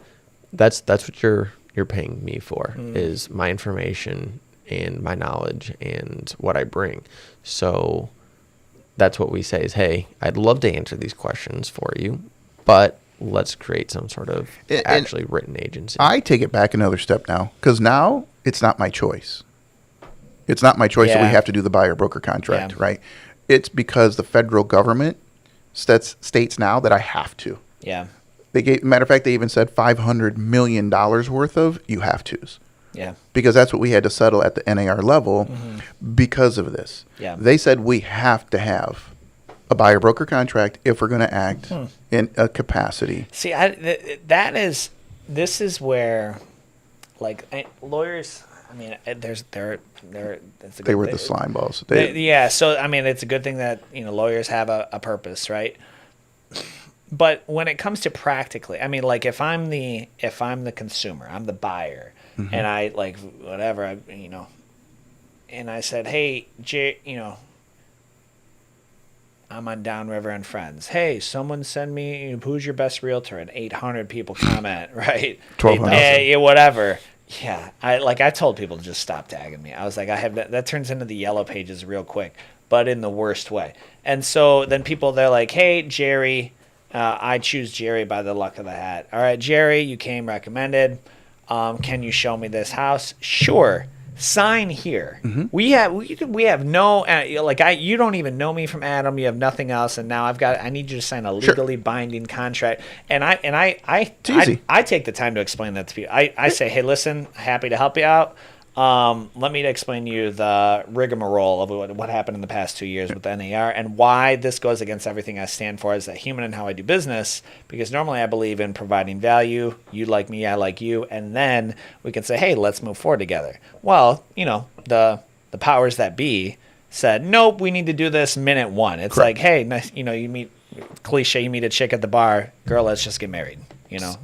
that's what you're paying me for is my information and my knowledge and what I bring. So that's what we say is, hey, I'd love to answer these questions for you, but let's create some sort of actually written agency. I take it back another step now, because now it's not my choice. It's not my choice that we have to do the buyer broker contract, right? It's because the federal government states now that I have to. Yeah. Matter of fact, they even said $500 million worth of you have tos. Yeah. Because that's what we had to settle at the NAR level because of this. Yeah. They said we have to have a buyer broker contract if we're going to act in a capacity. See, this is where, lawyers. I mean, they were the slime balls. So I mean, it's a good thing that lawyers have a purpose, right? But when it comes to practically, I mean, if I'm the consumer, I'm the buyer, and I whatever, and I said, hey, I'm on Downriver and Friends. Hey, someone send me who's your best realtor, and 800 people comment, right? 1,200. Whatever. Yeah, I told people to just stop tagging me. I was like, I have that turns into the yellow pages real quick, but in the worst way. And so then they're like, hey, Jerry. I choose Jerry by the luck of the hat. All right, Jerry, you came recommended. Can you show me this house? Sure. Sign here. We have no you don't even know me from Adam. You have nothing else, and now I need you to sign a legally binding contract. And I take the time to explain that to people. I say, hey, listen, happy to help you out. let me explain to you the rigmarole of what happened in the past 2 years with NAR and why this goes against everything I stand for as a human and how I do business. Because normally I believe in providing value. You like me, I like you. And then we can say, hey, let's move forward together. Well, the powers that be said, nope, we need to do this minute one. It's Correct. like, hey, you meet a chick at the bar, girl, let's just get married.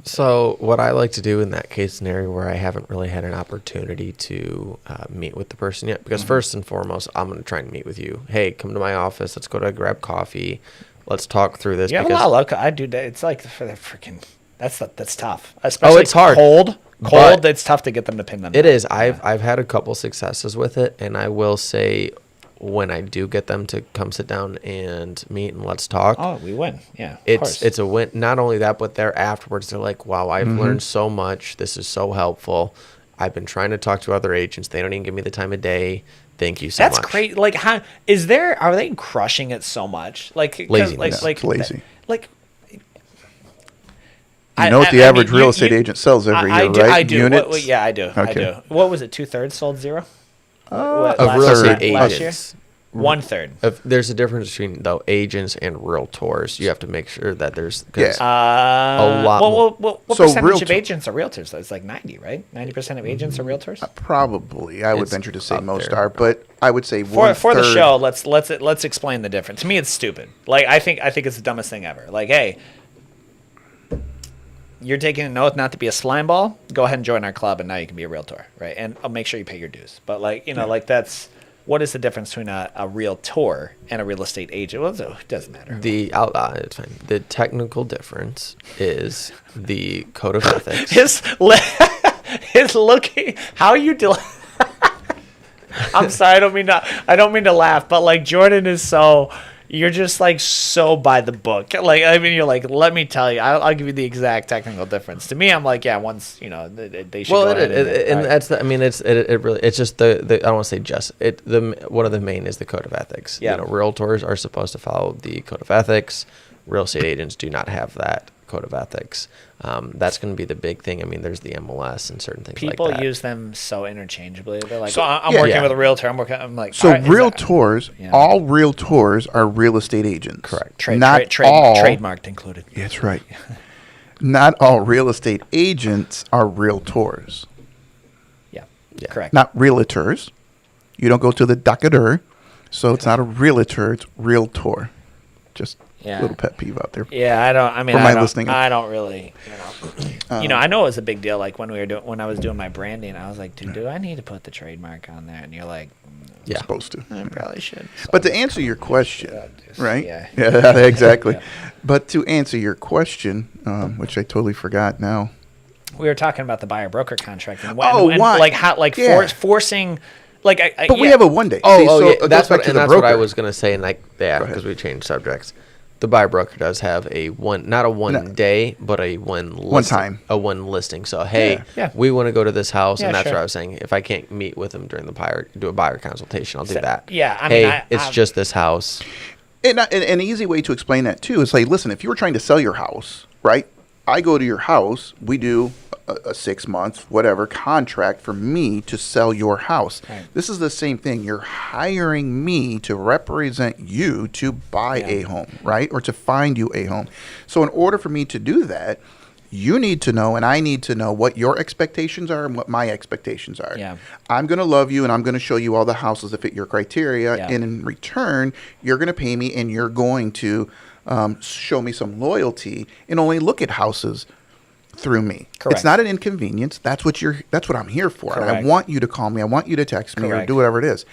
So what I like to do in that case scenario where I haven't really had an opportunity to meet with the person yet, because first and foremost, I'm going to try and meet with you. Hey, come to my office. Let's go to grab coffee. Let's talk through this. You have a lot of luck. I do that. It's like for the freaking. That's tough. Oh, it's hard. Cold. But It's tough to get them to pin them. It down. is. I've had a couple successes with it, and I will say, when I do get them to come sit down and meet and let's talk. Oh, we win. Yeah. It's a win. Not only that, but they're afterwards. They're like, "Wow, I've learned so much. This is so helpful. I've been trying to talk to other agents. They don't even give me the time of day. Thank you so much." That's great. Like, how is there? Are they crushing it so much? Like Laziness. It's lazy. Like. You know what the average real estate agent sells every year, right? I do. Units? Yeah, I do. Okay. I do. What was it? 2/3 sold zero. Of real estate last year? agents. 1/3. There's a difference between though agents and realtors. You have to make sure that there's Yeah. a lot more. What So percentage of agents are realtors? Though? It's like 90, right? 90% of agents are realtors. Probably. I would It's venture to say up most there. are, but I would say For the 1/3. show, let's explain the difference. To me, it's stupid. Like I think it's the dumbest thing ever. Like, hey, you're taking an oath not to be a slime ball. Go ahead and join our club, and now you can be a realtor, right? And I'll make sure you pay your dues. But like that's what is the difference between a realtor and a real estate agent? Well, it doesn't matter. It's fine. The technical difference is the code of ethics. his looking how you do. I'm sorry, I don't mean to laugh, but like Jordan is so. You're just like so by the book. Like, I mean, you're like, let me tell you, I'll give you the exact technical difference. To me, I'm like, yeah, once, they should go ahead and that's the, I mean, it really, it's just the I don't want to say just, one of the main is the code of ethics. Yeah. Realtors are supposed to follow the code of ethics. Real estate agents do not have that code of ethics. That's going to be the big thing. I mean, there's the MLS and certain things People like that. use them so interchangeably. They're like, So- I'm yeah. working Yeah. with a realtor. I'm like, So all right, is that- realtors, Yeah. all realtors are real estate agents. Correct. Not all. trademarked included. Yeah, that's right. Not all real estate agents are realtors. Yeah, Yeah. correct. Not realtors. You don't go to the doctor, so it's not a realtor. It's realtor. Just Yeah. a little pet peeve out there. Yeah, I don't. I mean, For my I don't, listening. I don't really. I know it was a big deal. Like when I was doing my branding, I was like, dude, do I need to put the trademark on there? And you're like, Yeah. Supposed to. I probably should. But to answer your question, right? Yeah. Yeah, exactly. Yeah. But to answer your question, which I totally forgot now. We were talking about the buyer broker contract and, Oh, and why? like how like Yeah. forcing, like I But we yeah. have a one day. Oh, See, so yeah. it goes That's back what, to and the that's what I broker. was gonna say, and Go ahead. because we changed subjects. The buyer broker does have not a one day, but a one listing, time. a one listing. So hey, Yeah. Yeah. we want to go to this house, Yeah, and that's sure. what I was saying. If I can't meet with them during do a buyer consultation, I'll do So- that. yeah, I hey, mean, it's just this house. And an easy way to explain that too is like, listen, if you were trying to sell your house, right? I go to your house. We do a 6 month, whatever contract for me to sell your house. Right. This is the same thing. You're hiring me to represent you to buy Yeah. a home, right? Or to find you a home. So in order for me to do that, you need to know and I need to know what your expectations are and what my expectations are. Yeah. I'm going to love you and I'm going to show you all the houses that fit your criteria. Yeah. And in return, you're going to pay me and you're going to show me some loyalty and only look at houses through me. Correct. It's not an inconvenience. That's what I'm here for. And I Correct. want you to call me. I want you to text me or Correct. do whatever it is.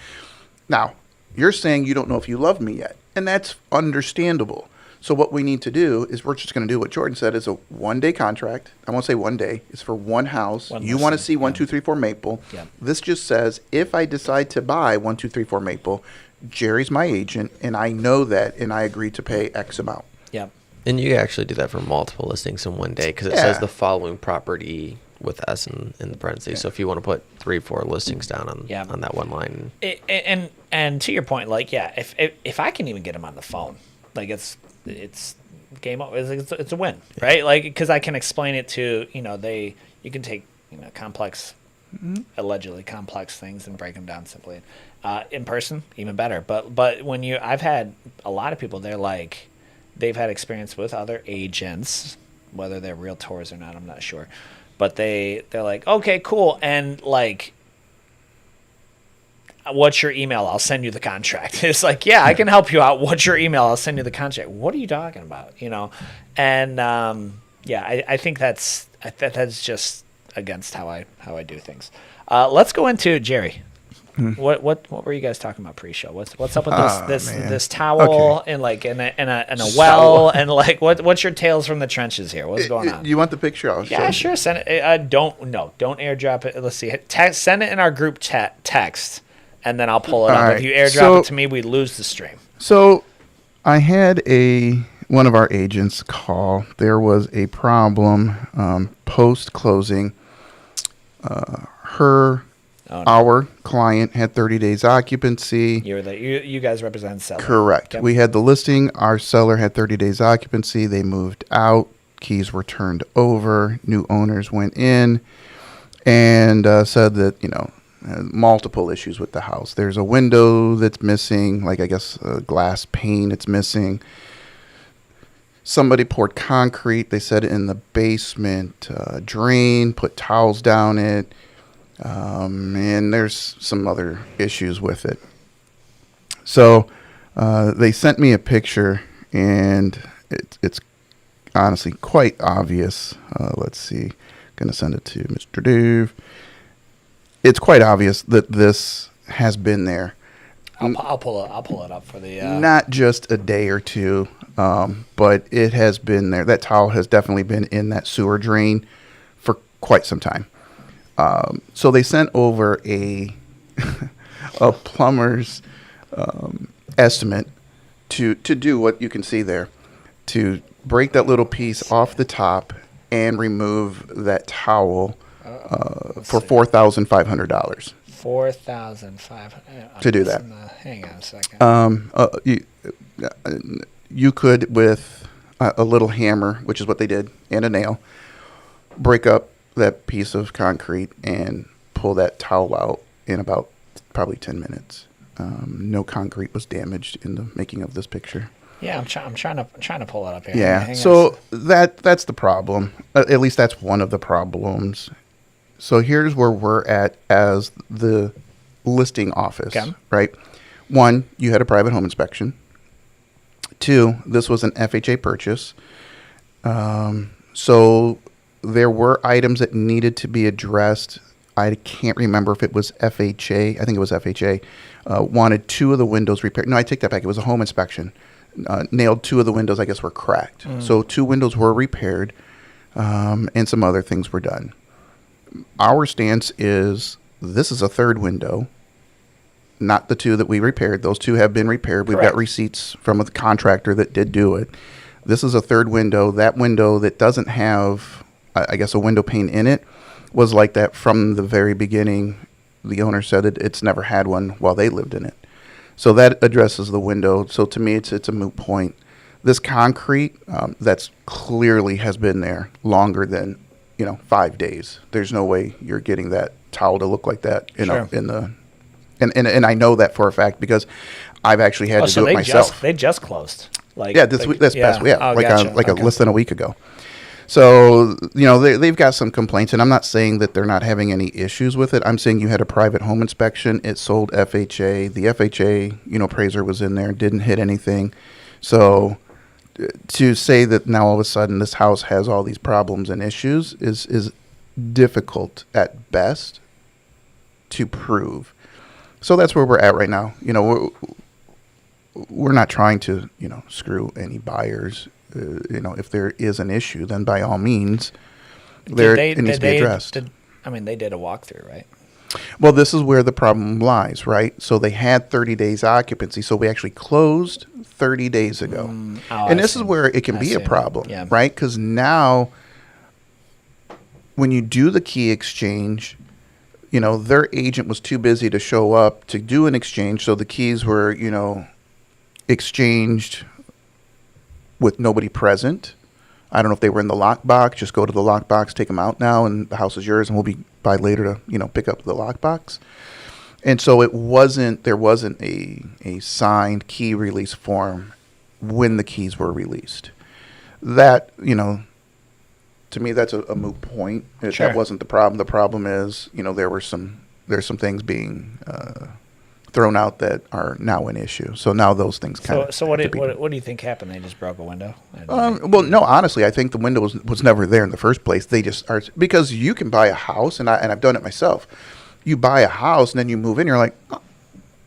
Now, you're saying you don't know if you love me yet. And that's understandable. So what we need to do is we're just going to do what Jordan said is a 1 day contract. I won't say 1 day. It's for one house. One You want to listing, see 1, yeah. 2, 3, 4 Maple. Yeah. This just says if I decide to buy 1, 2, 3, 4 Maple, Jerry's my agent, and I know that, and I agree to pay X amount. Yeah. And you actually do that for multiple listings in one day because it Yeah. says the following property with S in the parentheses. So if you want to put 3-4 listings down on that one line, And to your point, like, yeah, if I can even get them on the phone, like it's game over. It's a win, right? Like, because I can explain it to you can take complex allegedly complex things and break them down simply. In person, even better. But when I've had a lot of people. They've had experience with other agents, whether they're realtors or not. I'm not sure, but they're like, okay, cool, and like, what's your email? I'll send you the contract. It's like, yeah, I can help you out. What's your email? I'll send you the contract. What are you talking about? And I think that's just against how I do things. Let's go into Jerry. What were you guys talking about pre-show? What's up with this towel and like in a well and like what's your tales from the trenches here? What's going on? You want the picture? I'll show you. Sure. Send it. Don't airdrop it. Let's see. Send it in our group text, and then I'll pull it up. Right. If you airdrop it to me, we lose the stream. So I had one of our agents call. There was a problem post closing. Our client had 30 days occupancy. You guys represent seller. Correct. Yep. We had the listing. Our seller had 30 days occupancy. They moved out. Keys were turned over. New owners went in and said that, multiple issues with the house. There's a window that's missing, like I guess a glass pane it's missing. Somebody poured concrete, they said, in the basement drain, put towels down it. And there's some other issues with it. So they sent me a picture, and it's honestly quite obvious. Let's see. Going to send it to Mr. Dave. It's quite obvious that this has been there. I'll pull it up for the. Not just a day or two, but it has been there. That towel has definitely been in that sewer drain for quite some time. So they sent over a plumber's estimate to do what you can see there, to break that little piece off the top and remove that towel for $4,500. $4,500 to do that. Hang on a second. You could, with a little hammer, which is what they did, and a nail, break up that piece of concrete and pull that towel out in about probably 10 minutes. No concrete was damaged in the making of this picture. Yeah, I'm trying to pull it up here. Yeah, Hang so that's the problem. At least that's one of the problems. So here's where we're at as the listing office, right? 1, you had a private home inspection. 2, this was an FHA purchase. So there were items that needed to be addressed. I can't remember if it was FHA. I think it was FHA. Wanted 2 of the windows repaired. No, I take that back. It was a home inspection. Nailed 2 of the windows, I guess, were cracked. So 2 windows were repaired, and some other things were done. Our stance is this is a 3rd window, not the 2 that we repaired. Those 2 have been repaired. We've got receipts from a contractor that did do it. This is a 3rd window. That window that doesn't have, I guess, a window pane in it was like that from the very beginning. The owner said it's never had one while they lived in it. So that addresses the window. So to me, it's a moot point. This concrete, that's clearly has been there longer than 5 days. There's no way you're getting that towel to look like that in the. And I know that for a fact because I've actually had to do it myself. They just closed. This past week, less than a week ago. So, they've got some complaints, and I'm not saying that they're not having any issues with it. I'm saying you had a private home inspection. It sold FHA. The FHA, appraiser was in there, didn't hit anything. So to say that now all of a sudden this house has all these problems and issues is difficult at best to prove. So that's where we're at right now. We're not trying to, screw any buyers. If there is an issue, then by all means, it needs to be addressed. They did a walkthrough, right? Well, this is where the problem lies, right? So they had 30 days occupancy, so we actually closed 30 days ago. And this is where it can be a problem, right? Because now when you do the key exchange, their agent was too busy to show up to do an exchange, so the keys were, exchanged with nobody present. I don't know if they were in the lockbox. Just go to the lockbox, take them out now, and the house is yours, and we'll be by later to pick up the lockbox. And so there wasn't a signed key release form when the keys were released. That, to me, that's a moot point. Sure. That wasn't the problem. The problem is, there's some things being thrown out that are now an issue. So now those things kind of. So what do you think happened? They just broke a window? Well, no, honestly, I think the window was never there in the first place. They just are, because you can buy a house, and I've done it myself. You buy a house and then you move in. You're like, oh,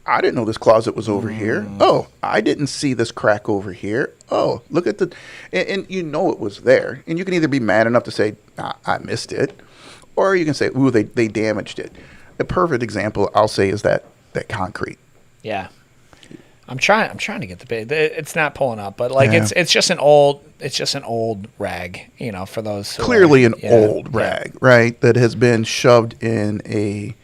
I didn't know this closet was over here. Oh, I didn't see this crack over here. Oh, look at and it was there. And you can either be mad enough to say, I missed it, or you can say, ooh, they damaged it. A perfect example I'll say is that concrete. Yeah. I'm trying to get the big. It's not pulling up, but it's just an old rag, for those clearly an old rag, right? That has been shoved in a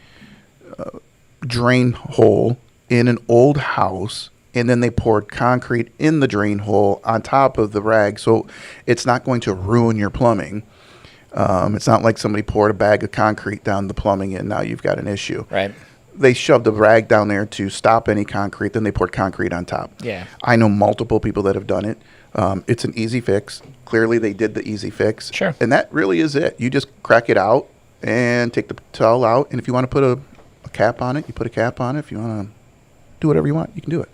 drain hole in an old house, and then they poured concrete in the drain hole on top of the rag, so it's not going to ruin your plumbing. It's not like somebody poured a bag of concrete down the plumbing and now you've got an issue. Right. They shoved a rag down there to stop any concrete, then they poured concrete on top. Yeah. I know multiple people that have done it. It's an easy fix. Clearly, they did the easy fix. Sure. And that really is it. You just crack it out and take the towel out. And if you want to put a cap on it, you put a cap on it. If you want to do whatever you want, you can do it.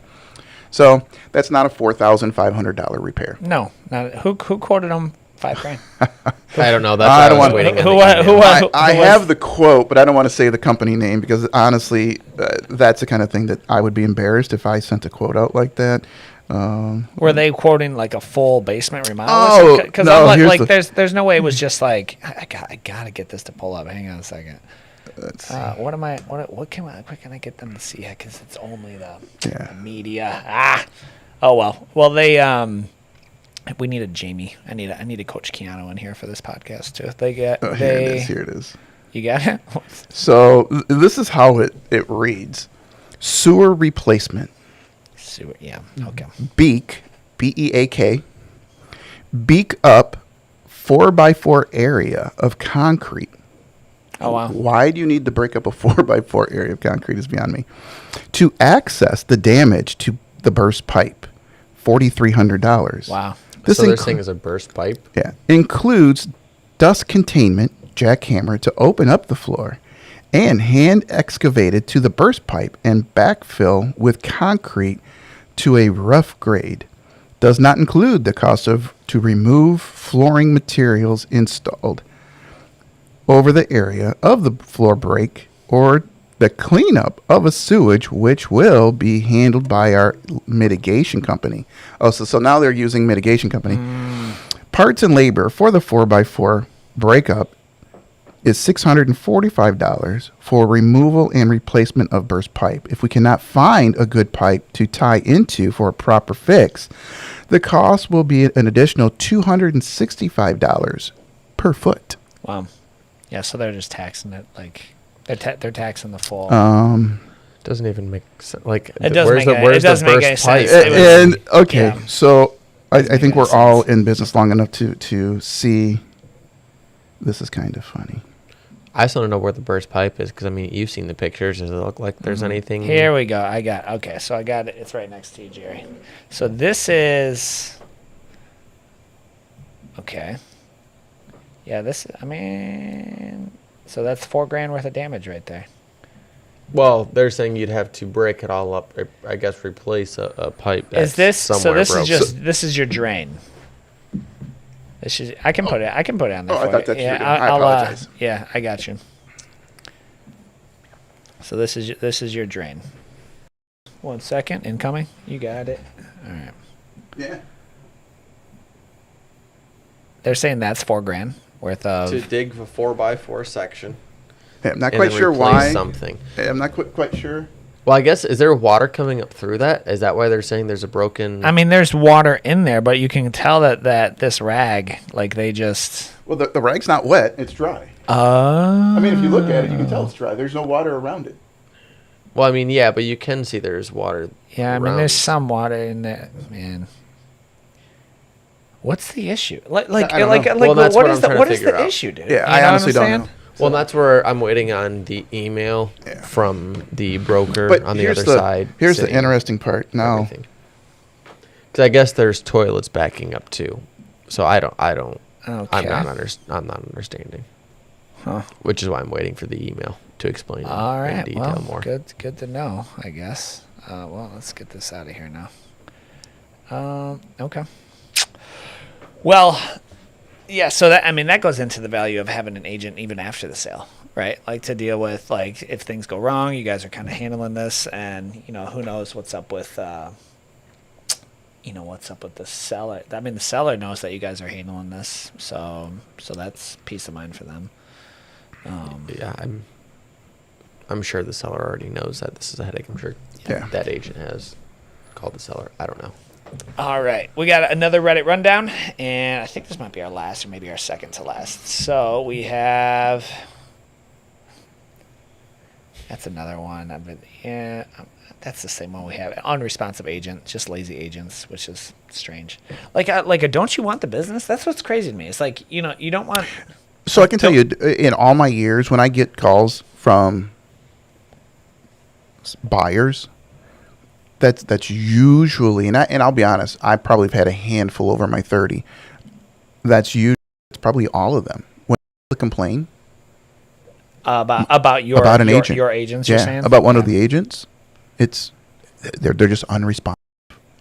So that's not a $4,500 repair. No. Not, who quoted them $5,000? I don't know. That's I don't want. I have the quote, but I don't want to say the company name because honestly, that's the kind of thing that I would be embarrassed if I sent a quote out like that. Were they quoting like a full basement remodel? Oh, because no, there's no way it was just like I gotta get this to pull up. Hang on a second. What can I get them to see? Yeah, because it's only the media. Oh well. Well they we needed Jamie. I needed Coach Keanu in here for this podcast too. Here it is. You got it. So this is how it reads: sewer replacement. Sewer. Yeah. Okay. Beak, BEAK. Beak up 4x4 area of concrete. Oh wow. Why do you need to break up a 4x4 area of concrete is beyond me. To access the damage to the burst pipe, $4,300. Wow. So they're saying is a burst pipe? Yeah. Includes dust containment, jackhammer to open up the floor, and hand excavated to the burst pipe and backfill with concrete to a rough grade. Does not include the cost to remove flooring materials installed over the area of the floor break or the cleanup of a sewage, which will be handled by our mitigation company. Oh, so now they're using mitigation company. Parts and labor for the 4x4 breakup is $645 for removal and replacement of burst pipe. If we cannot find a good pipe to tie into for a proper fix, the cost will be an additional $265 per foot. Wow. Yeah, so they're just taxing it like they're taxing the full. Doesn't even make sense. Like, it doesn't where's make the burst any pipe? sense. So I think we're all in business long enough to see. This is kind of funny. I just want to know where the burst pipe is because, I mean, you've seen the pictures. Does it look like there's anything? Here we go. So I got it. It's right next to you, Jerry. So this is... Okay. Yeah, so that's $4,000 worth of damage right there. Well, they're saying you'd have to break it all up. I guess replace a pipe. That's This is your drain. I can put it on there. I thought that's your drain. I apologize. Yeah, I got you. So this is your drain. 1 second, incoming. You got it. All right. Yeah. They're saying that's $4,000 worth of to dig the 4x4 section. Yeah, I'm not quite sure why. Something. I'm not quite sure. Well, I guess, is there water coming up through that? Is that why they're saying there's a broken... I mean, there's water in there, but you can tell that this rag, like they just... Well, the rag's not wet. It's dry. I mean, if you look at it, you can tell it's dry. There's no water around it. Well, I mean, yeah, but you can see there's water. Yeah, I mean, there's some water in there, man. What's the issue? Like, I don't know. Well, that's what what is I'm the trying to what is figure the out. issue, dude? Yeah, You I know what honestly I'm don't saying? know. Well, that's where I'm waiting on the email Yeah. from the broker But on the here's other side. Here's the saying interesting part. Now, everything. Because I guess there's toilets backing up too, so I don't. Okay. I'm not understanding. Huh. Which is why I'm waiting for the email to explain All in right. detail Well, more. good to know, I guess. Well, let's get this out of here now. Okay. Well, yeah. So that goes into the value of having an agent even after the sale, right? Like to deal with like if things go wrong, you guys are kind of handling this, and who knows what's up with what's up with the seller. I mean, the seller knows that you guys are handling this, so that's peace of mind for them. Yeah, I'm sure the seller already knows that this is a headache. I'm sure that agent has called the seller. I don't know. All right, we got another Reddit rundown, and I think this might be our last or maybe our second to last. So we have that's another one. That's the same one we have. Unresponsive agent, just lazy agents, which is strange. Like don't you want the business? That's what's crazy to me. It's like you don't want. so I can tell you, in all my years, when I get calls from buyers, that's usually, and I'll be honest, I probably have had a handful over my 30. It's probably all of them. When they complain About an agent, your agents, yeah, you're saying? about one of the agents, they're just unresponsive.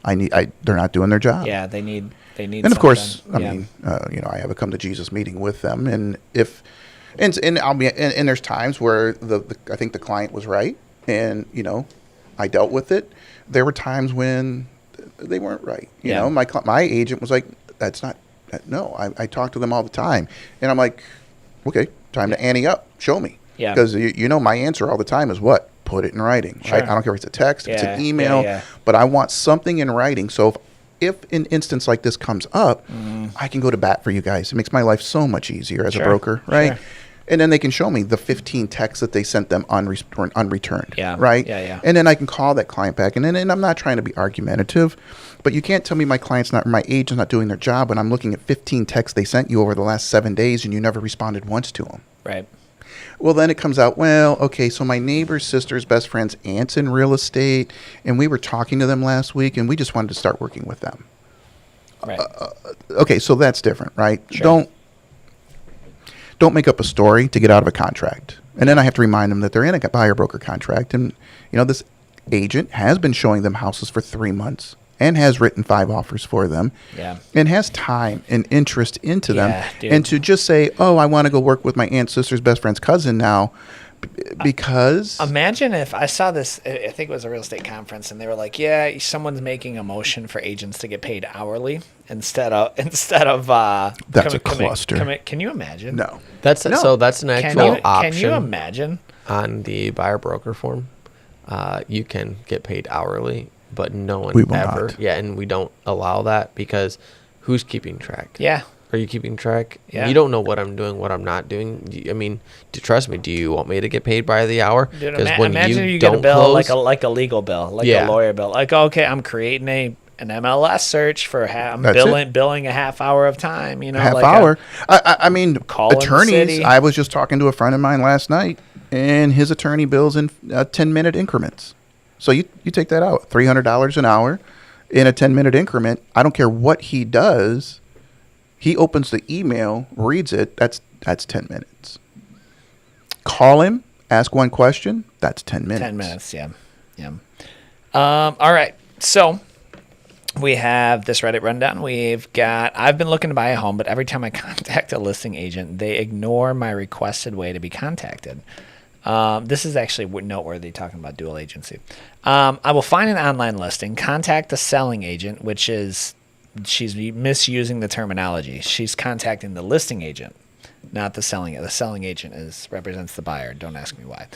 They're not doing their job. Yeah, they need. And of course, something. I have a come to Jesus meeting with them, and and there's times where I think the client was right, and I dealt with it. There were times when they weren't right. You know, my agent was like, "That's not no." I talk to them all the time, and I'm like, "Okay, time to ante up. Show me." Yeah. Because my answer all the time is what? Put it in writing. Sure. Right? I don't care if it's a text, if it's an Yeah, email, yeah. but I want something in writing. So if an instance like this comes up, I can go to bat for you guys. It makes my life so much easier as a broker, right? Sure. And then they can show me the 15 texts that they sent them unreturned. Yeah. Right? Yeah. And then I can call that client back. And I'm not trying to be argumentative, but you can't tell me my agent's not doing their job when I'm looking at 15 texts they sent you over the last 7 days and you never responded once to them. Right. Well, then it comes out, okay, so my neighbor's sister's best friend's aunt's in real estate, and we were talking to them last week, and we just wanted to start working with them. Right. Okay, so that's different, right? Sure. Don't make up a story to get out of a contract. And then I have to remind them that they're in a buyer broker contract, and this agent has been showing them houses for 3 months and has written 5 offers for them. Yeah. And has time and interest into them. Dude. And to just say, I want to go work with my aunt's sister's best friend's cousin now because Imagine if I saw this, I think it was a real estate conference, and they were like, yeah, someone's making a motion for agents to get paid hourly instead of That's a cluster. Can you imagine? no. That's No. so that's an actual option. Can you imagine? On the buyer broker form? You can get paid hourly, but no one We will ever. not. Yeah, and we don't allow that because who's keeping track? Yeah. Are you keeping track? Yeah. You don't know what I'm doing, what I'm not doing. I mean, trust me. Do you want me to get paid by the hour? Dude, Because imagine you get a bill like a legal bill, like a lawyer bill. Like, okay, I'm creating an MLS search for I'm billing a half hour of time. Half like hour. I mean, call in the attorneys. city. I was just talking to a friend of mine last night, and his attorney bills in 10-minute increments. So you take that out, $300 an hour in a 10-minute increment. I don't care what he does. He opens the email, reads it. That's 10 minutes. Call him, ask one question. That's 10 minutes. 10 minutes, yeah. All right, so we have this Reddit rundown. I've been looking to buy a home, but every time I contact a listing agent, they ignore my requested way to be contacted. This is actually noteworthy, talking about dual agency. I will find an online listing, contact the selling agent, she's misusing the terminology. She's contacting the listing agent. not the selling. The selling agent represents the buyer. Don't ask me why.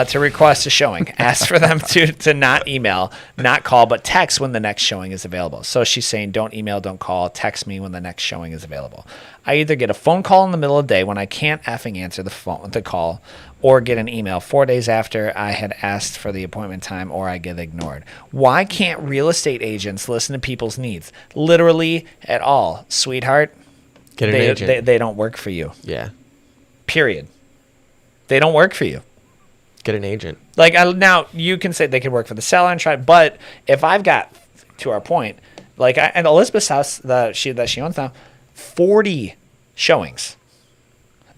To request a showing, ask for them to not email, not call, but text when the next showing is available. So she's saying, don't email, don't call, text me when the next showing is available. I either get a phone call in the middle of the day when I can't effing answer the call, or get an email 4 days after I had asked for the appointment time, or I get ignored. Why can't real estate agents listen to people's needs? Literally at all. Sweetheart, Get an agent. They don't work for you. Yeah. Period. They don't work for you. Get an agent. Like, now you can say they could work for the seller and try, but if I've got, to our point, like, at Elizabeth's house that she owns now, 40 showings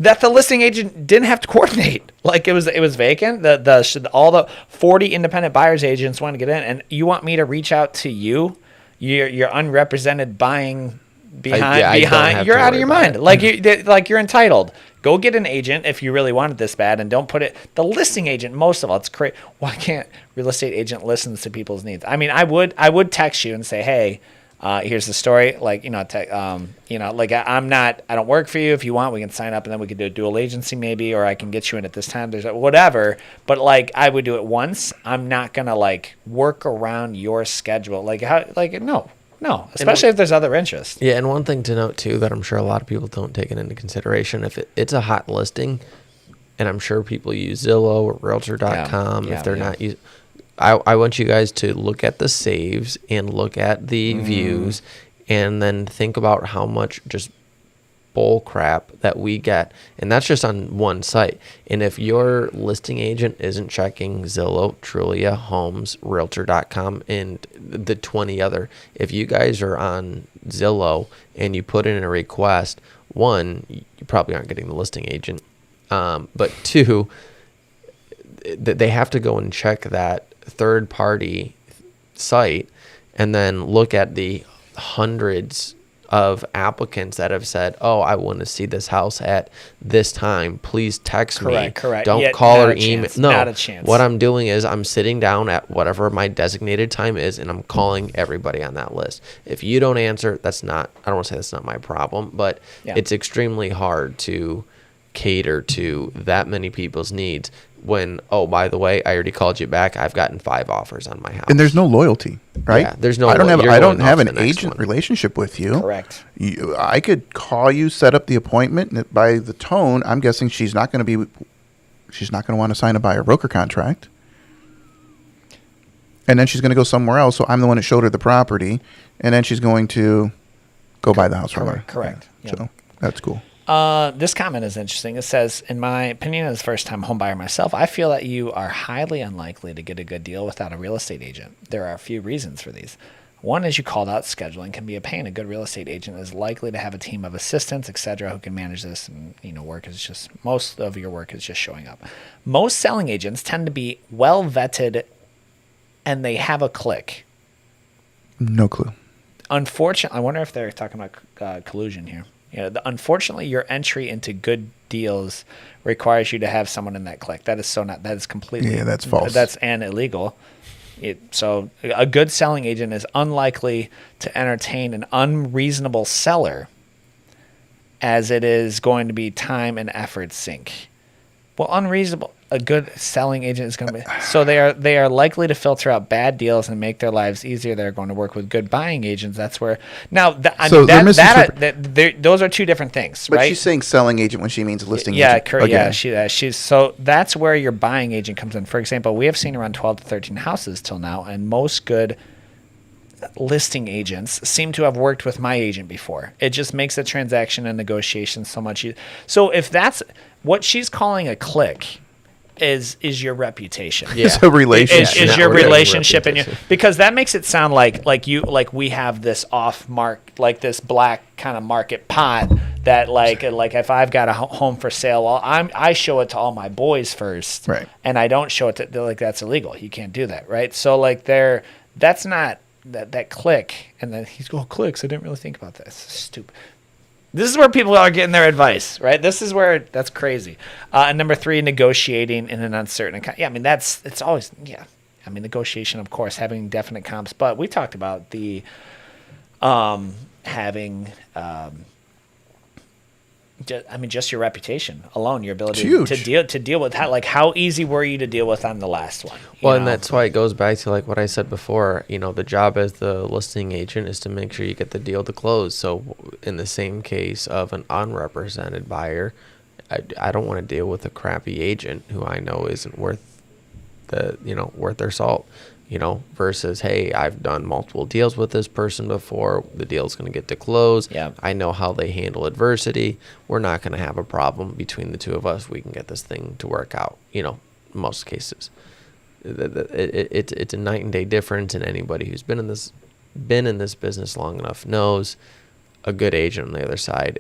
that the listing agent didn't have to coordinate. Like, it was vacant. All the 40 independent buyers agents want to get in, and you want me to reach out to you, you're unrepresented buying behind. You're out of your mind. Like, you're entitled. Go get an agent if you really want it this bad, and don't put it. The listing agent, most of all, it's crazy. Why can't real estate agent listens to people's needs? I mean, I would text you and say, hey, here's the story. Like, I don't work for you. If you want, we can sign up and then we can do a dual agency maybe, or I can get you in at this time. There's whatever. But like, I would do it once. I'm not going to like work around your schedule. No, especially if there's other interests. Yeah. And one thing to note too, that I'm sure a lot of people don't take it into consideration, if it's a hot listing, and I'm sure people use Zillow or realtor.com if they're not using, I want you guys to look at the saves and look at the views, and then think about how much just bull crap that we get. And that's just on one site. And if your listing agent isn't checking Zillow, Trulia, Homes, Realtor.com, and the 20 other, if you guys are on Zillow and you put in a request, one, you probably aren't getting the listing agent. But two, they have to go and check that third party site and then look at the hundreds of applicants that have said, oh, I want to see this house at this time. Please text me. Correct. Don't call or email. No, not a chance. What I'm doing is I'm sitting down at whatever my designated time is, and I'm calling everybody on that list. If you don't answer, I don't want to say that's not my problem, but it's extremely hard to cater to that many people's needs when, oh, by the way, I already called you back. I've gotten 5 offers on my house. And there's no loyalty, right? Yeah, there's no. I don't have an agent relationship with you. Correct. I could call you, set up the appointment, and by the tone, I'm guessing she's not going to want to sign a buyer broker contract. And then she's going to go somewhere else. So I'm the one that showed her the property, and then she's going to go buy the house from her. Correct. Yeah. So that's cool. This comment is interesting. It says, in my opinion, as a first-time home buyer myself, I feel that you are highly unlikely to get a good deal without a real estate agent. There are a few reasons for these. One, as you called out, scheduling can be a pain. A good real estate agent is likely to have a team of assistants, etc., who can manage this. And most of your work is just showing up. Most selling agents tend to be well vetted, and they have a click. No clue. Unfortunately, I wonder if they're talking about collusion here. Unfortunately, your entry into good deals requires you to have someone in that clique. That is completely. Yeah, that's false. That's illegal. So a good selling agent is unlikely to entertain an unreasonable seller, as it is going to be time and effort sink. Well, unreasonable. A good selling agent is going to be. So they are likely to filter out bad deals and make their lives easier. They're going to work with good buying agents. That's where now. Those are two different things, but right? She's saying selling agent when she means listing agent. Yeah, correct. Yeah, she's so that's where your buying agent comes in. For example, we have seen around 12 to 13 houses till now, and most good listing agents seem to have worked with my agent before. It just makes the transaction and negotiation so much easier. So if that's what she's calling a click, is your reputation. Yeah. It's a relationship. Is your relationship because that makes it sound like we have this like this black kind of market pot that like if I've got a home for sale, well, I show it to all my boys first, right? And I don't show it to that's illegal. You can't do that, right? So that's not that click, and then he's going clicks. I didn't really think about that. It's stupid. This is where people are getting their advice, right? This is where that's crazy. And number 3, negotiating in an uncertain. It's always, negotiation, of course, having definite comps. But we talked about the having Just your reputation alone, your ability to deal with how easy were you to deal with on the last one? Well, and that's why it goes back to like what I said before. The job as the listing agent is to make sure you get the deal to close. So in the same case of an unrepresented buyer, I don't want to deal with a crappy agent who I know isn't worth their salt. Versus, hey, I've done multiple deals with this person before. The deal's going to get to close. Yeah. I know how they handle adversity. We're not going to have a problem between the two of us. We can get this thing to work out, most cases. It's a night and day difference, and anybody who's been in this business long enough knows a good agent on the other side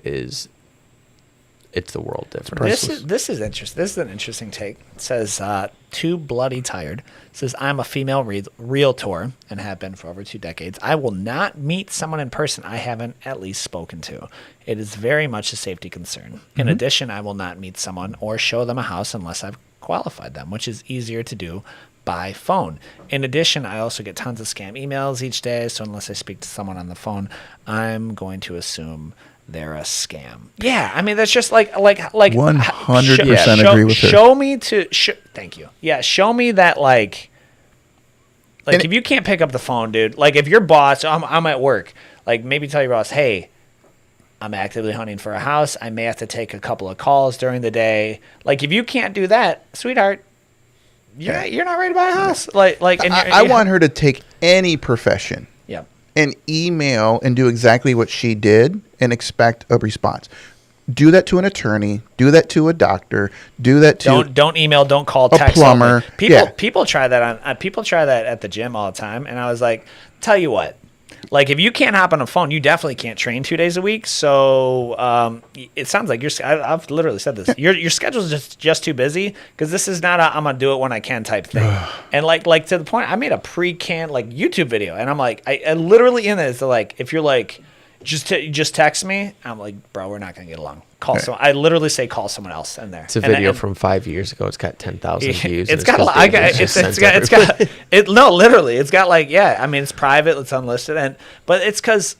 it's the world difference. This is interesting. This is an interesting take. It says, too bloody tired. It says, I'm a female realtor and have been for over 2 decades. I will not meet someone in person I haven't at least spoken to. It is very much a safety concern. In addition, I will not meet someone or show them a house unless I've qualified them, which is easier to do by phone. In addition, I also get tons of scam emails each day. So unless I speak to someone on the phone, I'm going to assume they're a scam. Yeah, that's just like 100% agree with her. Show me thank you. Yeah, show me that if you can't pick up the phone, dude. Like if your boss, I'm at work. Like maybe tell your boss, hey, I'm actively hunting for a house. I may have to take a couple of calls during the day. Like if you can't do that, sweetheart, you're not ready to buy a house. I want her to take any profession. Yeah. And email and do exactly what she did and expect a response. Do that to an attorney. Do that to a doctor. Do that to don't email. Don't call. Text. A plumber. People try that people try that at the gym all the time. And I was like, tell you what, like if you can't hop on a phone, you definitely can't train 2 days a week. So it sounds like I've literally said this. Your schedule is just too busy because this is not I'm gonna do it when I can type thing. And like to the point, I made a pre-canned YouTube video, and I'm like, I literally in it is like if you're like just text me, I'm like, bro, we're not gonna get along. Call someone. I literally say call someone else in there. It's a video from 5 years ago. It's got 10,000 views. It's got literally. It's got it's private. It's unlisted, but it's because.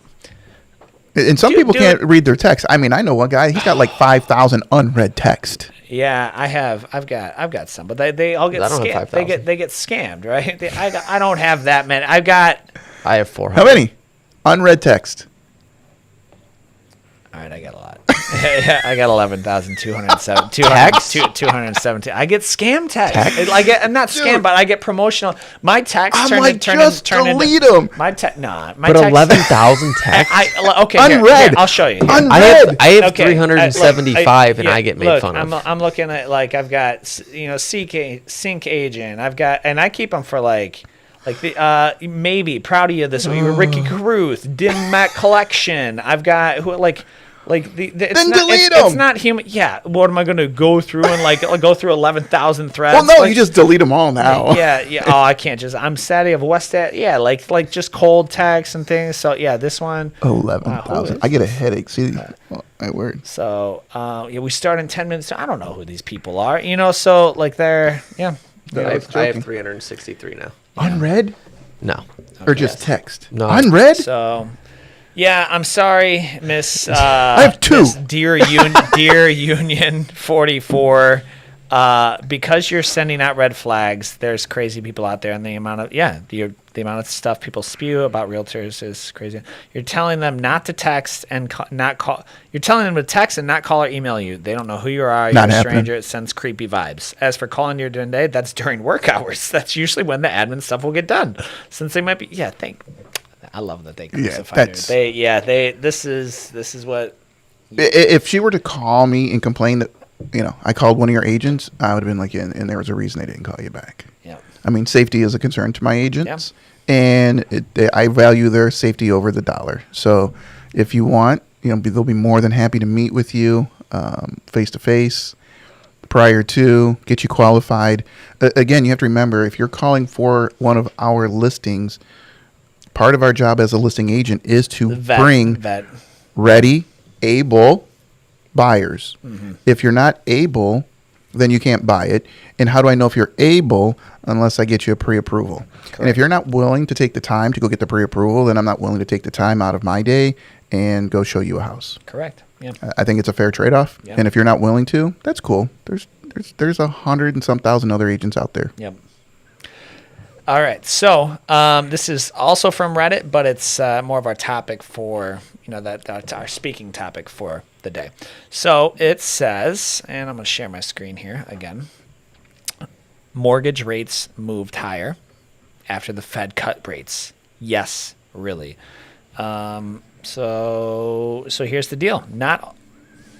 And some people can't read their text. I know one guy. He's got like 5,000 unread text. Yeah, I've got some, but they all get scammed. They get scammed, right? I don't have that many. I have 400. How many unread text? All right, I got a lot. I got 11,217. I get scam text. I'm not scam, but I get promotional. My text delete them. My text. But 11,000 texts. Okay, unread. Here, I'll show you. Unread. I have 375, and I get made fun of. I'm looking at I've got Sync Agent. I've got, and I keep them for the maybe proud of you this week. Ricky Caruth, Dim Mac Collection. I've got delete them. It's not human. Yeah. What am I going to go through and go through 11,000 threads? Well, no, you just delete them all now. Yeah. Oh, I can't just. I'm Sadie of West. Yeah, just cold text and things. So yeah, this one. 11,000. I get a headache. See, my word. So we start in 10 minutes. I don't know who these people are. So they're I have 363 now. Unread? No. Or just text? No. Unread? So, yeah, I'm sorry, Miss. I have 2. Miss Dear Union 44. Because you're sending out red flags, there's crazy people out there, and the amount of stuff people spew about realtors is crazy. You're telling them not to text and not call. You're telling them to text and not call or email you. They don't know who you are. You're a stranger. It sends creepy vibes. As for calling you during the day, that's during work hours. That's usually when the admin stuff will get done. Since they might be, I love that they crucify her. This is what. If she were to call me and complain that, I called one of your agents, I would have been like, and there was a reason they didn't call you back. Yeah. Safety is a concern to my agents, and I value their safety over the dollar. So if you want, they'll be more than happy to meet with you face to face prior to, get you qualified. Again, you have to remember, if you're calling for one of our listings, part of our job as a listing agent is to bring ready, able buyers. Mm-hmm. If you're not able, then you can't buy it. And how do I know if you're able unless I get you a pre-approval? Correct. And if you're not willing to take the time to go get the pre-approval, then I'm not willing to take the time out of my day and go show you a house. Correct. Yeah. I think it's a fair trade-off. Yeah. And if you're not willing to, that's cool. There's 100 and some thousand other agents out there. Yep. All right. So this is also from Reddit, but it's more of our topic for, that's our speaking topic for the day. So it says, and I'm going to share my screen here again. Mortgage rates moved higher after the Fed cut rates. Yes, really. So here's the deal.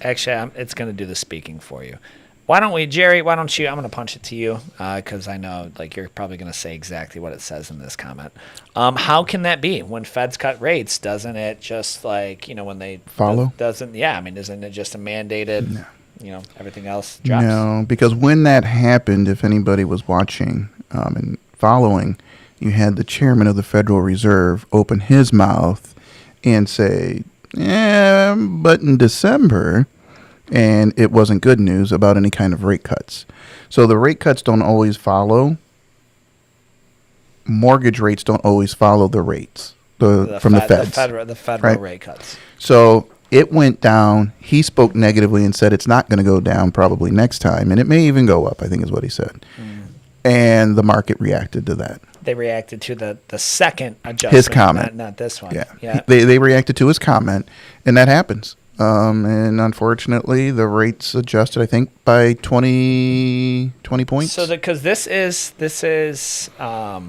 Actually, it's going to do the speaking for you. Why don't we, Jerry, I'm going to punch it to you because I know you're probably going to say exactly what it says in this comment. How can that be? When Feds cut rates, doesn't it just when they follow? Isn't it just a mandated, everything else drops? No, because when that happened, if anybody was watching and following, you had the chairman of the Federal Reserve open his mouth and say, but in December, and it wasn't good news about any kind of rate cuts. So the rate cuts don't always follow. Mortgage rates don't always follow the rates from the Feds. The federal rate cuts. So it went down. He spoke negatively and said it's not going to go down probably next time, and it may even go up, I think is what he said. And the market reacted to that. They reacted to the second adjustment. His comment. Not this one. Yeah. They reacted to his comment, and that happens. And unfortunately, the rates adjusted, I think, by 20 points. So because this is a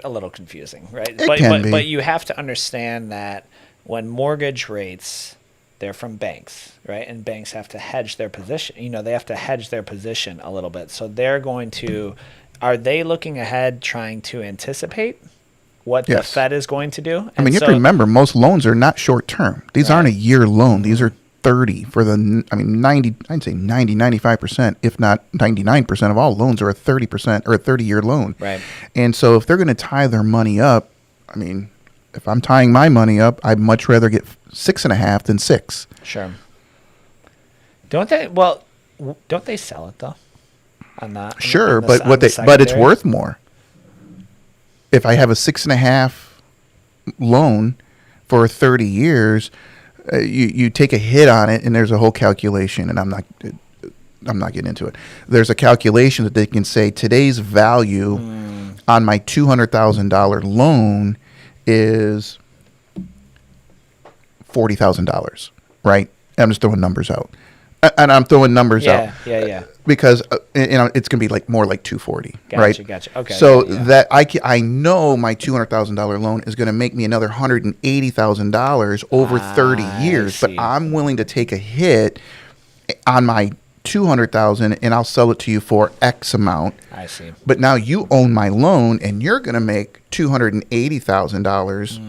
little confusing, right? It can be. But you have to understand that when mortgage rates, they're from banks, right? And banks have to hedge their position. They have to hedge their position a little bit. So they're going to, are they looking ahead trying to anticipate what the Fed is going to do? And you have to remember, most loans are not short term. These aren't a year loan. These are 30 for 90, I'd say 90, 95%, if not 99% of all loans are a 30% or a 30-year loan. Right. And so if they're going to tie their money up, if I'm tying my money up, I'd much rather get 6.5 than 6. Sure. Don't they? Well, don't they sell it though? Sure, but it's worth more. If I have a 6.5 loan for 30 years, you take a hit on it, and there's a whole calculation, and I'm not getting into it. There's a calculation that they can say today's value on my $200,000 loan is $40,000, right? I'm just throwing numbers out, and I'm throwing numbers out. Yeah. Because it's gonna be more like 240, right? Gotcha. Okay. So that I know my $200,000 loan is gonna make me another $180,000 over 30 years, but I'm willing to take a hit on my $200,000 and I'll sell it to you for X amount. I see. But now you own my loan and you're gonna make $280,000.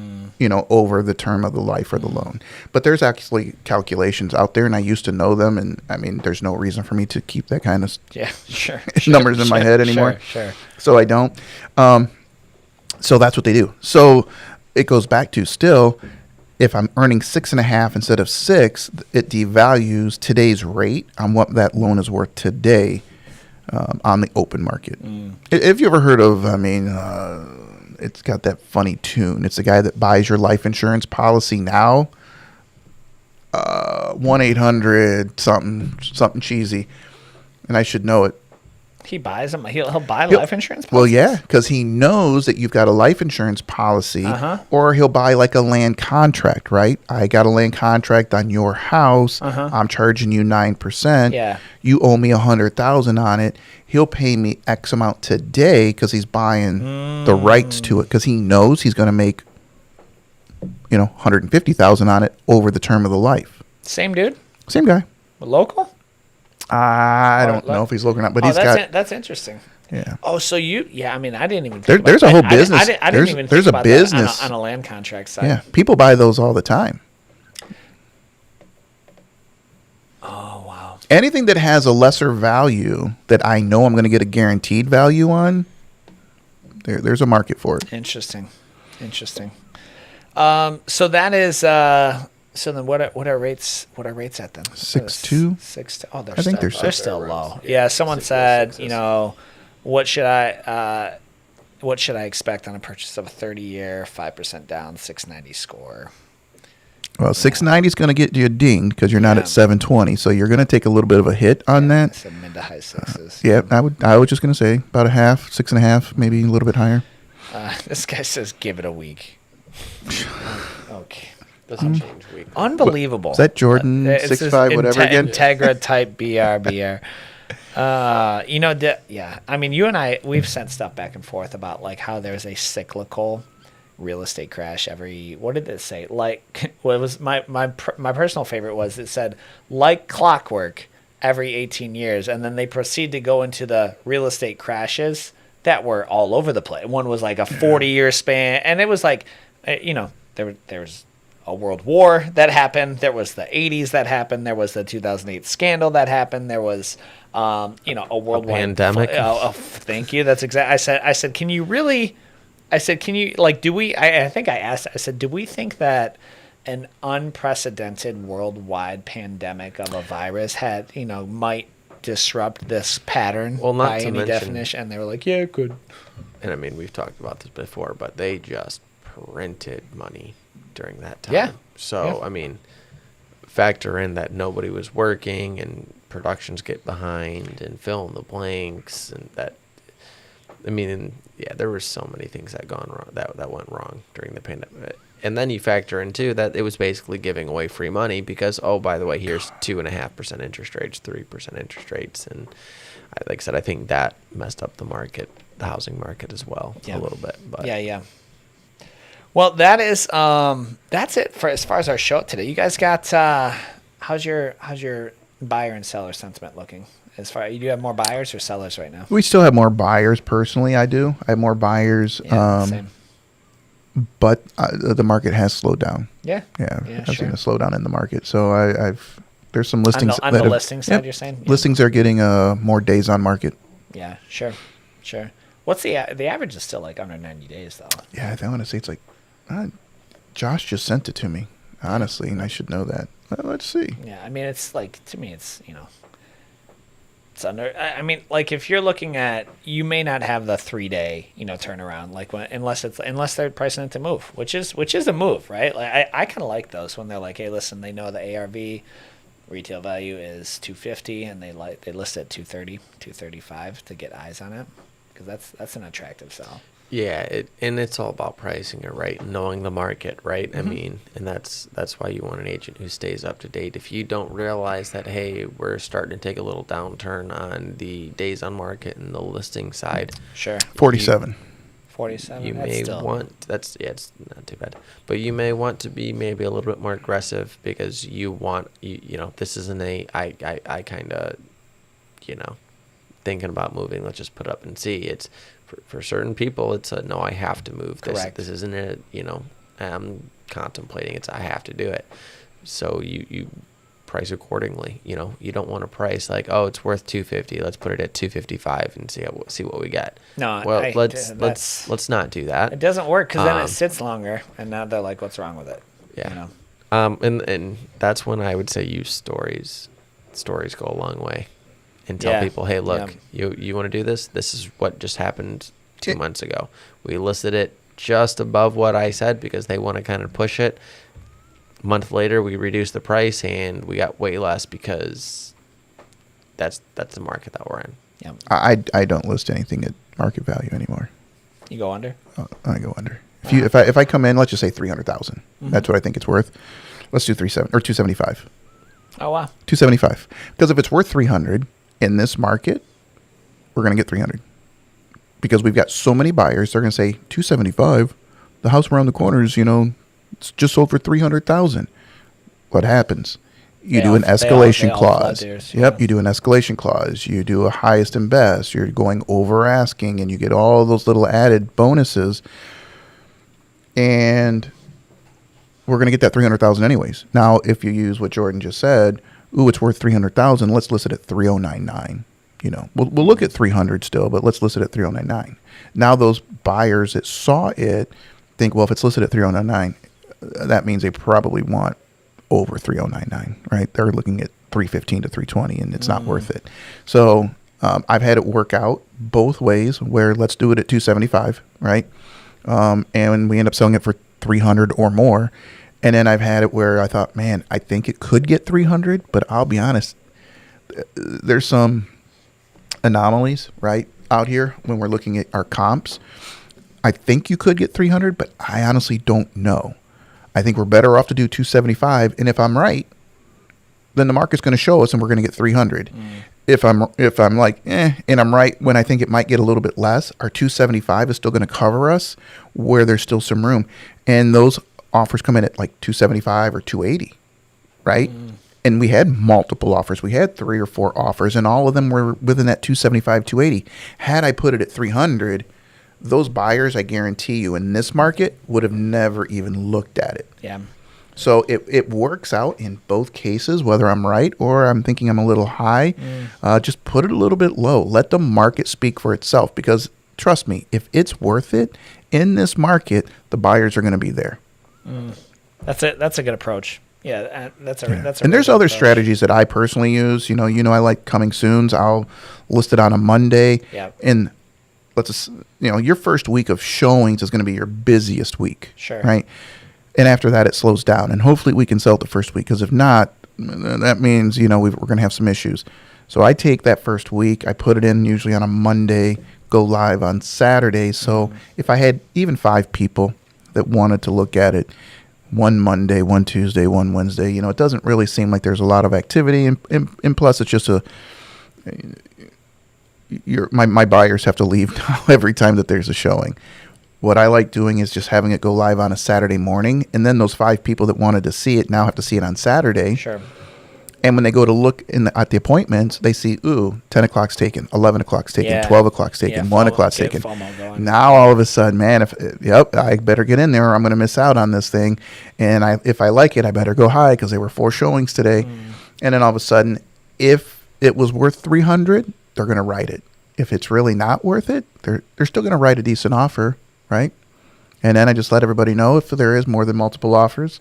Over the term of the life of the loan. But there's actually calculations out there, and I used to know them, and there's no reason for me to keep that kind of numbers in my head anymore. Sure. So I don't. So that's what they do. So it goes back to still, if I'm earning 6.5 instead of 6, it devalues today's rate on what that loan is worth today on the open market. Have you ever heard of, it's got that funny tune. It's the guy that buys your life insurance policy now. 1-800 something cheesy, and I should know it. He buys them. He'll buy life insurance policies? Well, yeah, because he knows that you've got a life insurance policy, or he'll buy like a land contract, right? I got a land contract on your house. I'm charging you 9%. Yeah. You owe me $100,000 on it. He'll pay me X amount today because he's buying the rights to it because he knows he's going to make, $150,000 on it over the term of the life. Same dude? Same guy. Local? I don't know if he's local or not, but that's interesting. Yeah. Oh, so I didn't even think there's a whole business. I didn't even there's think a about business that on a land contract side. Yeah, people buy those all the time. Oh, wow. Anything that has a lesser value that I know I'm going to get a guaranteed value on, there's a market for it. Interesting. So that is. So then, what are rates? What are rates at then? 6.2. 6.2. Oh, they're still low. Yeah. Someone said, what should I? what should I expect on a purchase of a 30-year, 5% down, 690 score? Well, 690 is going to get you a ding because you're not at 720, so you're going to take a little bit of a hit on that. So mid to high sixes. Yeah, I was just going to say about a half, 6.5, maybe a little bit higher. This guy says give it a week. Okay. Doesn't change week. Unbelievable. Is that Jordan 6'5", whatever again? Integra type BR. Yeah. I mean, you and I, we've sent stuff back and forth about like how there's a cyclical real estate crash every. What did it say? Like, what was my personal favorite was it said like clockwork every 18 years, and then they proceed to go into the real estate crashes that were all over the place. One was like a 40-year span, and it was like, there was a world war that happened. There was the 80s that happened. There was the 2008 scandal that happened. There was, a worldwide pandemic. Thank you. That's exactly. I said, can you really? I said, can you like? Do we? I think I asked. I said, do we think that an unprecedented worldwide pandemic of a virus might disrupt this pattern by any definition? And they were like, yeah, it could. And I mean, we've talked about this before, but they just printed money during that time. Yeah. So, I mean, factor in that nobody was working and productions get behind and fill in the blanks and that. I mean, yeah, there were so many things that gone wrong that went wrong during the pandemic. And then you factor in too that it was basically giving away free money because, oh, by the way, here's 2.5% interest rates, 3% interest rates, and like I said, I think that messed up the market, the housing market as well, a little bit. But yeah. Well, that is that's it for as far as our show today. You guys got how's your buyer and seller sentiment looking? As far you do have more buyers or sellers right now? We still have more buyers. Personally, I do. I have more buyers. Yeah, same. But the market has slowed down. Yeah. I've seen a slowdown in the market. So there's some listings on the listing side. You're saying listings are getting more days on market. Yeah, sure. What's the average is still like under 90 days though. Yeah, I want to say it's like Josh just sent it to me honestly, and I should know that. Let's see. Yeah, I mean it's like to me it's it's under. I mean, like if you're looking at, you may not have the 3-day, turnaround, like unless they're pricing it to move, which is a move, right? Like I kind of like those when they're like, hey, listen, they know the ARV retail value is 250 and they list it at 230, 235 to get eyes on it because that's an attractive sell. Yeah, it's all about pricing it right, knowing the market, right? Mm-hmm. I mean, and that's why you want an agent who stays up to date. If you don't realize that, hey, we're starting to take a little downturn on the days on market and the listing side. Sure. 47. 47. You may want it's not too bad, but you may want to be maybe a little bit more aggressive because you want this isn't I kind of thinking about moving. Let's just put up and see. It's for certain people, it's a no. I have to move. Correct. This isn't it. I'm contemplating. It's I have to do it. So you price accordingly. You don't want to price like, oh, it's worth $250. Let's put it at $255 and see what we get. No, well, let's not do that. It doesn't work because then it sits longer, and now they're like, what's wrong with it? Yeah. And that's when I would say use stories. Stories go a long way. And tell people, hey, look, you want to do this? This is what just happened 2 months ago. We listed it just above what I said because they want to kind of push it. A month later, we reduced the price and we got way less because that's the market that we're in. Yeah. I don't list anything at market value anymore. You go under? I go under. If I come in, let's just say 300,000. Mm-hmm. That's what I think it's worth. Let's do 275. Oh wow. 275. Because if it's worth 300 in this market, we're going to get 300 because we've got so many buyers. They're going to say 275. The house around the corner is, it's just sold for 300,000. What happens? You do an escalation clause. Yep. You do an escalation clause. You do a highest and best. You're going over asking and you get all those little added bonuses. And we're going to get that 300,000 anyways. Now, if you use what Jordan just said, it's worth 300,000. Let's list it at 3,099. We'll look at 300 still, but let's list it at 3,099. Now those buyers that saw it think, well, if it's listed at 3,099, that means they probably want over 3,099, right? They're looking at 315 to 320, and it's not worth it. So I've had it work out both ways where let's do it at 275, right? And we end up selling it for 300 or more. And then I've had it where I thought, man, I think it could get 300, but I'll be honest, there's some anomalies, right, out here when we're looking at our comps. I think you could get 300, but I honestly don't know. I think we're better off to do 275, and if I'm right, then the market's going to show us and we're going to get 300. If I'm like, and I'm right when I think it might get a little bit less, our 275 is still going to cover us where there's still some room. And those offers come in at like 275 or 280, right? And we had multiple offers. We had 3 or 4 offers, and all of them were within that 275, 280. Had I put it at 300, those buyers, I guarantee you, in this market would have never even looked at it. Yeah. So it works out in both cases, whether I'm right or I'm thinking I'm a little high. Just put it a little bit low. Let the market speak for itself, because trust me, if it's worth it in this market, the buyers are going to be there. That's it. That's a good approach. Yeah, that's a And there's really other good approach. strategies that I personally use. You know, I like coming soons. I'll list it on a Monday. Yeah. And your first week of showings is going to be your busiest week. Sure. Right. And after that, it slows down. And hopefully we can sell it the first week, because if not, that means, we're going to have some issues. So I take that first week, I put it in usually on a Monday, go live on Saturday. So if I had even 5 people that wanted to look at it, one Monday, one Tuesday, one Wednesday, it doesn't really seem like there's a lot of activity. And plus, it's just my buyers have to leave now every time that there's a showing. What I like doing is just having it go live on a Saturday morning, and then those 5 people that wanted to see it now have to see it on Saturday. Sure. And when they go to look at the appointments, they see, 10 o'clock's taken, 11 o'clock's taken, Yeah. 12 o'clock's taken, Yeah, 1 FOMO, o'clock's get taken. FOMO going. Now all of a sudden, man, I better get in there or I'm going to miss out on this thing. And if I like it, I better go high because there were 4 showings today. And then all of a sudden, if it was worth 300, they're going to write it. If it's really not worth it, they're still going to write a decent offer, right? And then I just let everybody know if there is more than multiple offers,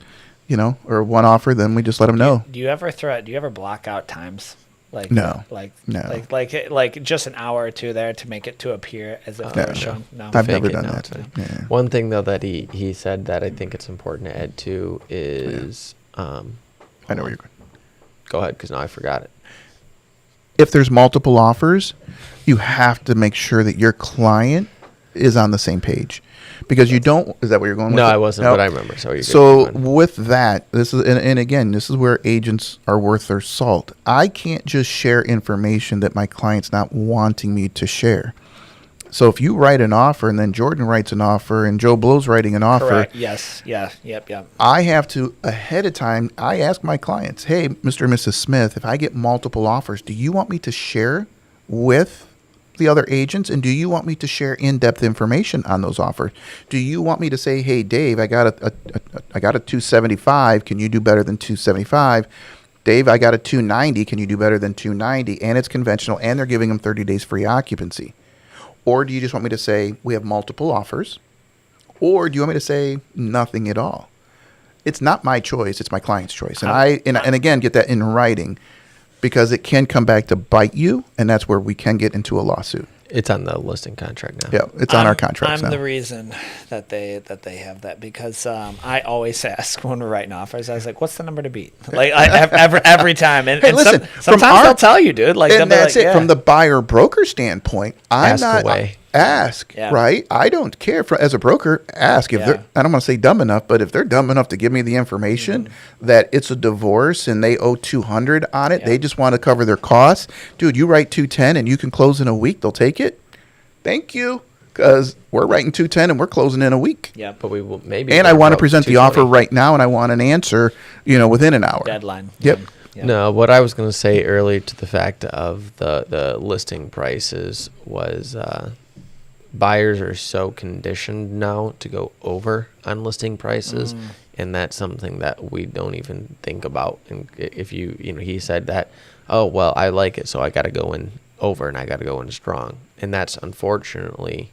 or one offer, then we just let them know. Do you ever block out times? No. No. Like just an hour or two there to make it to appear as if they were shown? No. I've Fake never it, done no, that. it's fine. Yeah. One thing though that he said that I think it's important to add to is I know where you're going. Go ahead, because now I forgot it. If there's multiple offers, you have to make sure that your client is on the same page, because you don't. Is that where you're going with No, it? I wasn't, but I remember. So you're good. So Keep going. with that, this is and again, this is where agents are worth their salt. I can't just share information that my client's not wanting me to share. So if you write an offer and then Jordan writes an offer and Joe Blow's writing an offer, Correct. Yes. Yeah. Yep. I have to, ahead of time, I ask my clients, hey, Mr. and Mrs. Smith, if I get multiple offers, do you want me to share with the other agents, and do you want me to share in-depth information on those offers? Do you want me to say, hey, Dave, I got a 275. Can you do better than 275? Dave, I got a 290. Can you do better than 290? And it's conventional, and they're giving them 30 days free occupancy. Or do you just want me to say we have multiple offers? Or do you want me to say nothing at all? It's not my choice. It's my client's choice. And and again, get that in writing, because it can come back to bite you, and that's where we can get into a lawsuit. It's on the listing contract now. Yeah, it's on our contracts I'm now. the reason that they have that, because I always ask when we're writing offers. I was like, "What's the number to beat?" Like every time. And, Hey, and listen, sometimes they'll tell you, dude. Like, And they'll be that's like, it. yeah. From the buyer broker standpoint, I'm Ask not away. ask, Yeah. right? I don't care as a broker, ask if Yeah. they're, I don't want to say dumb enough, but if they're dumb enough to give me the information that it's a divorce and they owe 200 on it, Yeah. they just want to cover their costs. Dude, you write 210 and you can close in a week, they'll take it. Thank you. Because we're writing 210 and we're closing in a week. Yeah. But we will maybe. And I want to present the offer 220. right now, and I want an answer, within an hour. Deadline. Yep. Yeah. No, what I was going to say earlier to the fact of the listing prices was buyers are so conditioned now to go over on listing prices, and that's something that we don't even think about. And if he said that, oh well, I like it, so I got to go in over and I got to go in strong, and that's unfortunately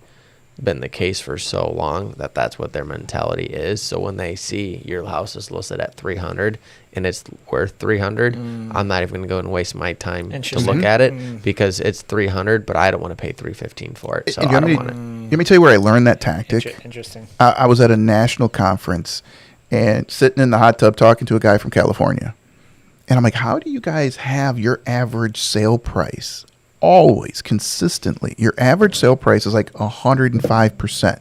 been the case for so long that that's what their mentality is. So when they see your house is listed at 300 and it's worth 300, I'm not even going to go and waste my time to look at it because it's 300, but I don't want to pay 315 for it. So I don't want it. Let me tell you where I learned that tactic. Interesting. I was at a national conference and sitting in the hot tub talking to a guy from California. And I'm like, how do you guys have your average sale price always consistently? Your average sale price is like 105%.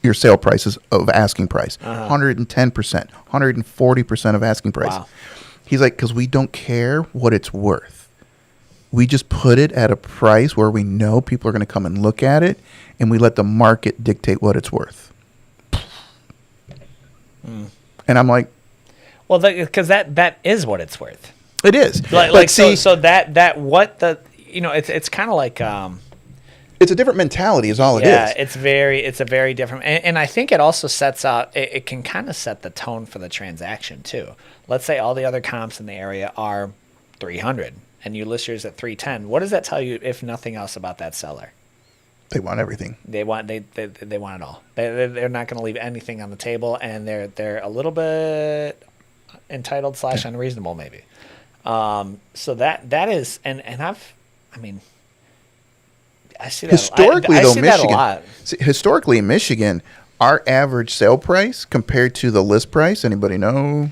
Your sale prices of asking price, 110%, 140% of asking price. Wow. He's like, because we don't care what it's worth. We just put it at a price where we know people are going to come and look at it, and we let the market dictate what it's worth. And I'm like, well, because that is what it's worth. it is. Like see, so that what the it's kind of like it's a different mentality is all it is. Yeah, it's a very different, and I think it also sets out. It can kind of set the tone for the transaction too. Let's say all the other comps in the area are 300, and you list yours at 310. What does that tell you, if nothing else, about that seller? They want everything. They want they want it all. They're not going to leave anything on the table, and they're a little bit entitled / unreasonable maybe. So that is, and I see that historically I though see that Michigan a lot. Historically in Michigan, our average sale price compared to the list price, anybody know?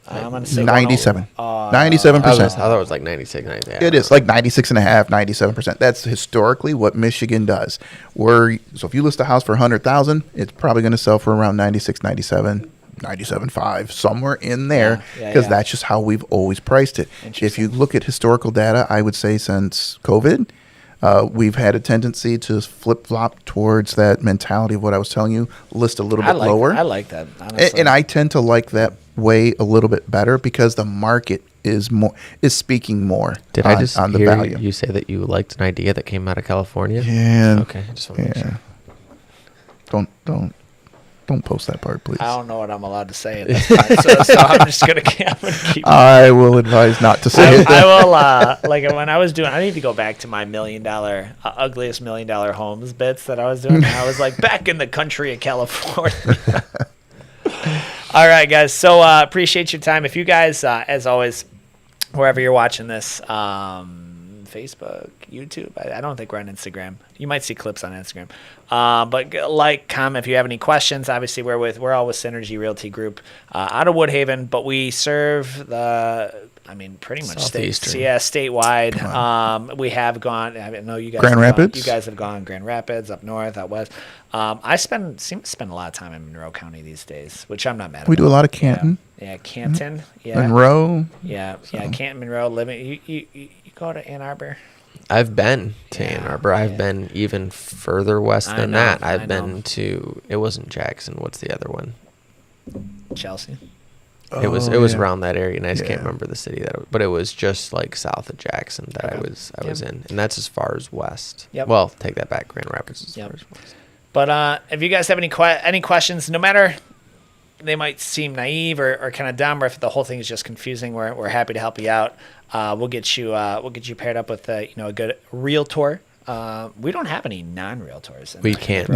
I'm going to say 97. 97%. I thought it was like 96, 97. It is like 96.5, 97%. That's historically what Michigan does. So if you list a house for 100,000, it's probably going to sell for around 96, 97, 97.5, somewhere in there, because that's just how we've always priced it. If you look at historical data, I would say since COVID, we've had a tendency to flip-flop towards that mentality of what I was telling you, list a little bit lower. I like that, honestly. And I tend to like that way a little bit better because the market is speaking more. Did I just on the hear value. you say that you liked an idea that came out of California? Yeah. Okay, I just want to make sure. Don't post that part, please. I don't know what I'm allowed to say at this point, so I'm just gonna keep. I will advise not to say it. I will. Like when I was doing, I need to go back to my $1 million, ugliest $1 million homes bits that I was doing. I was like back in the country of California. All right, guys. So appreciate your time. If you guys, as always, wherever you're watching this, Facebook, YouTube. I don't think we're on Instagram. You might see clips on Instagram. But comment if you have any questions. Obviously, we're all with Synergy Realty Group out of Woodhaven, but we serve pretty much statewide. We have gone. I know you guys. Grand Rapids. You guys have gone Grand Rapids, up north, out west. I seem to spend a lot of time in Monroe County these days, which I'm not mad about. We do a lot of Canton. Yeah, Canton. Yeah, Monroe. Yeah, Canton, Monroe. Living. You go to Ann Arbor. I've been to Ann Arbor. I've been even further west than that. I've been to. It wasn't Jackson. What's the other one? Chelsea. It was around that area, and I just can't remember the city but it was just like south of Jackson that I was in, and that's as far as west. Yep. Well, take that back. Grand Rapids is as far as west. But if you guys have any questions, no matter they might seem naive or kind of dumb, or if the whole thing is just confusing, we're happy to help you out. We'll get you paired up with a good realtor. We don't have any non-realtors. We can't.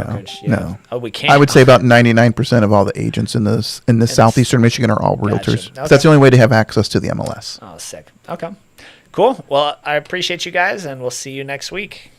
No. Oh, we can't. I would say about 99% of all the agents in the southeastern Michigan are all realtors. Gotcha. Okay. That's the only way to have access to the MLS. Oh, sick. Okay. Cool. Well, I appreciate you guys, and we'll see you next week.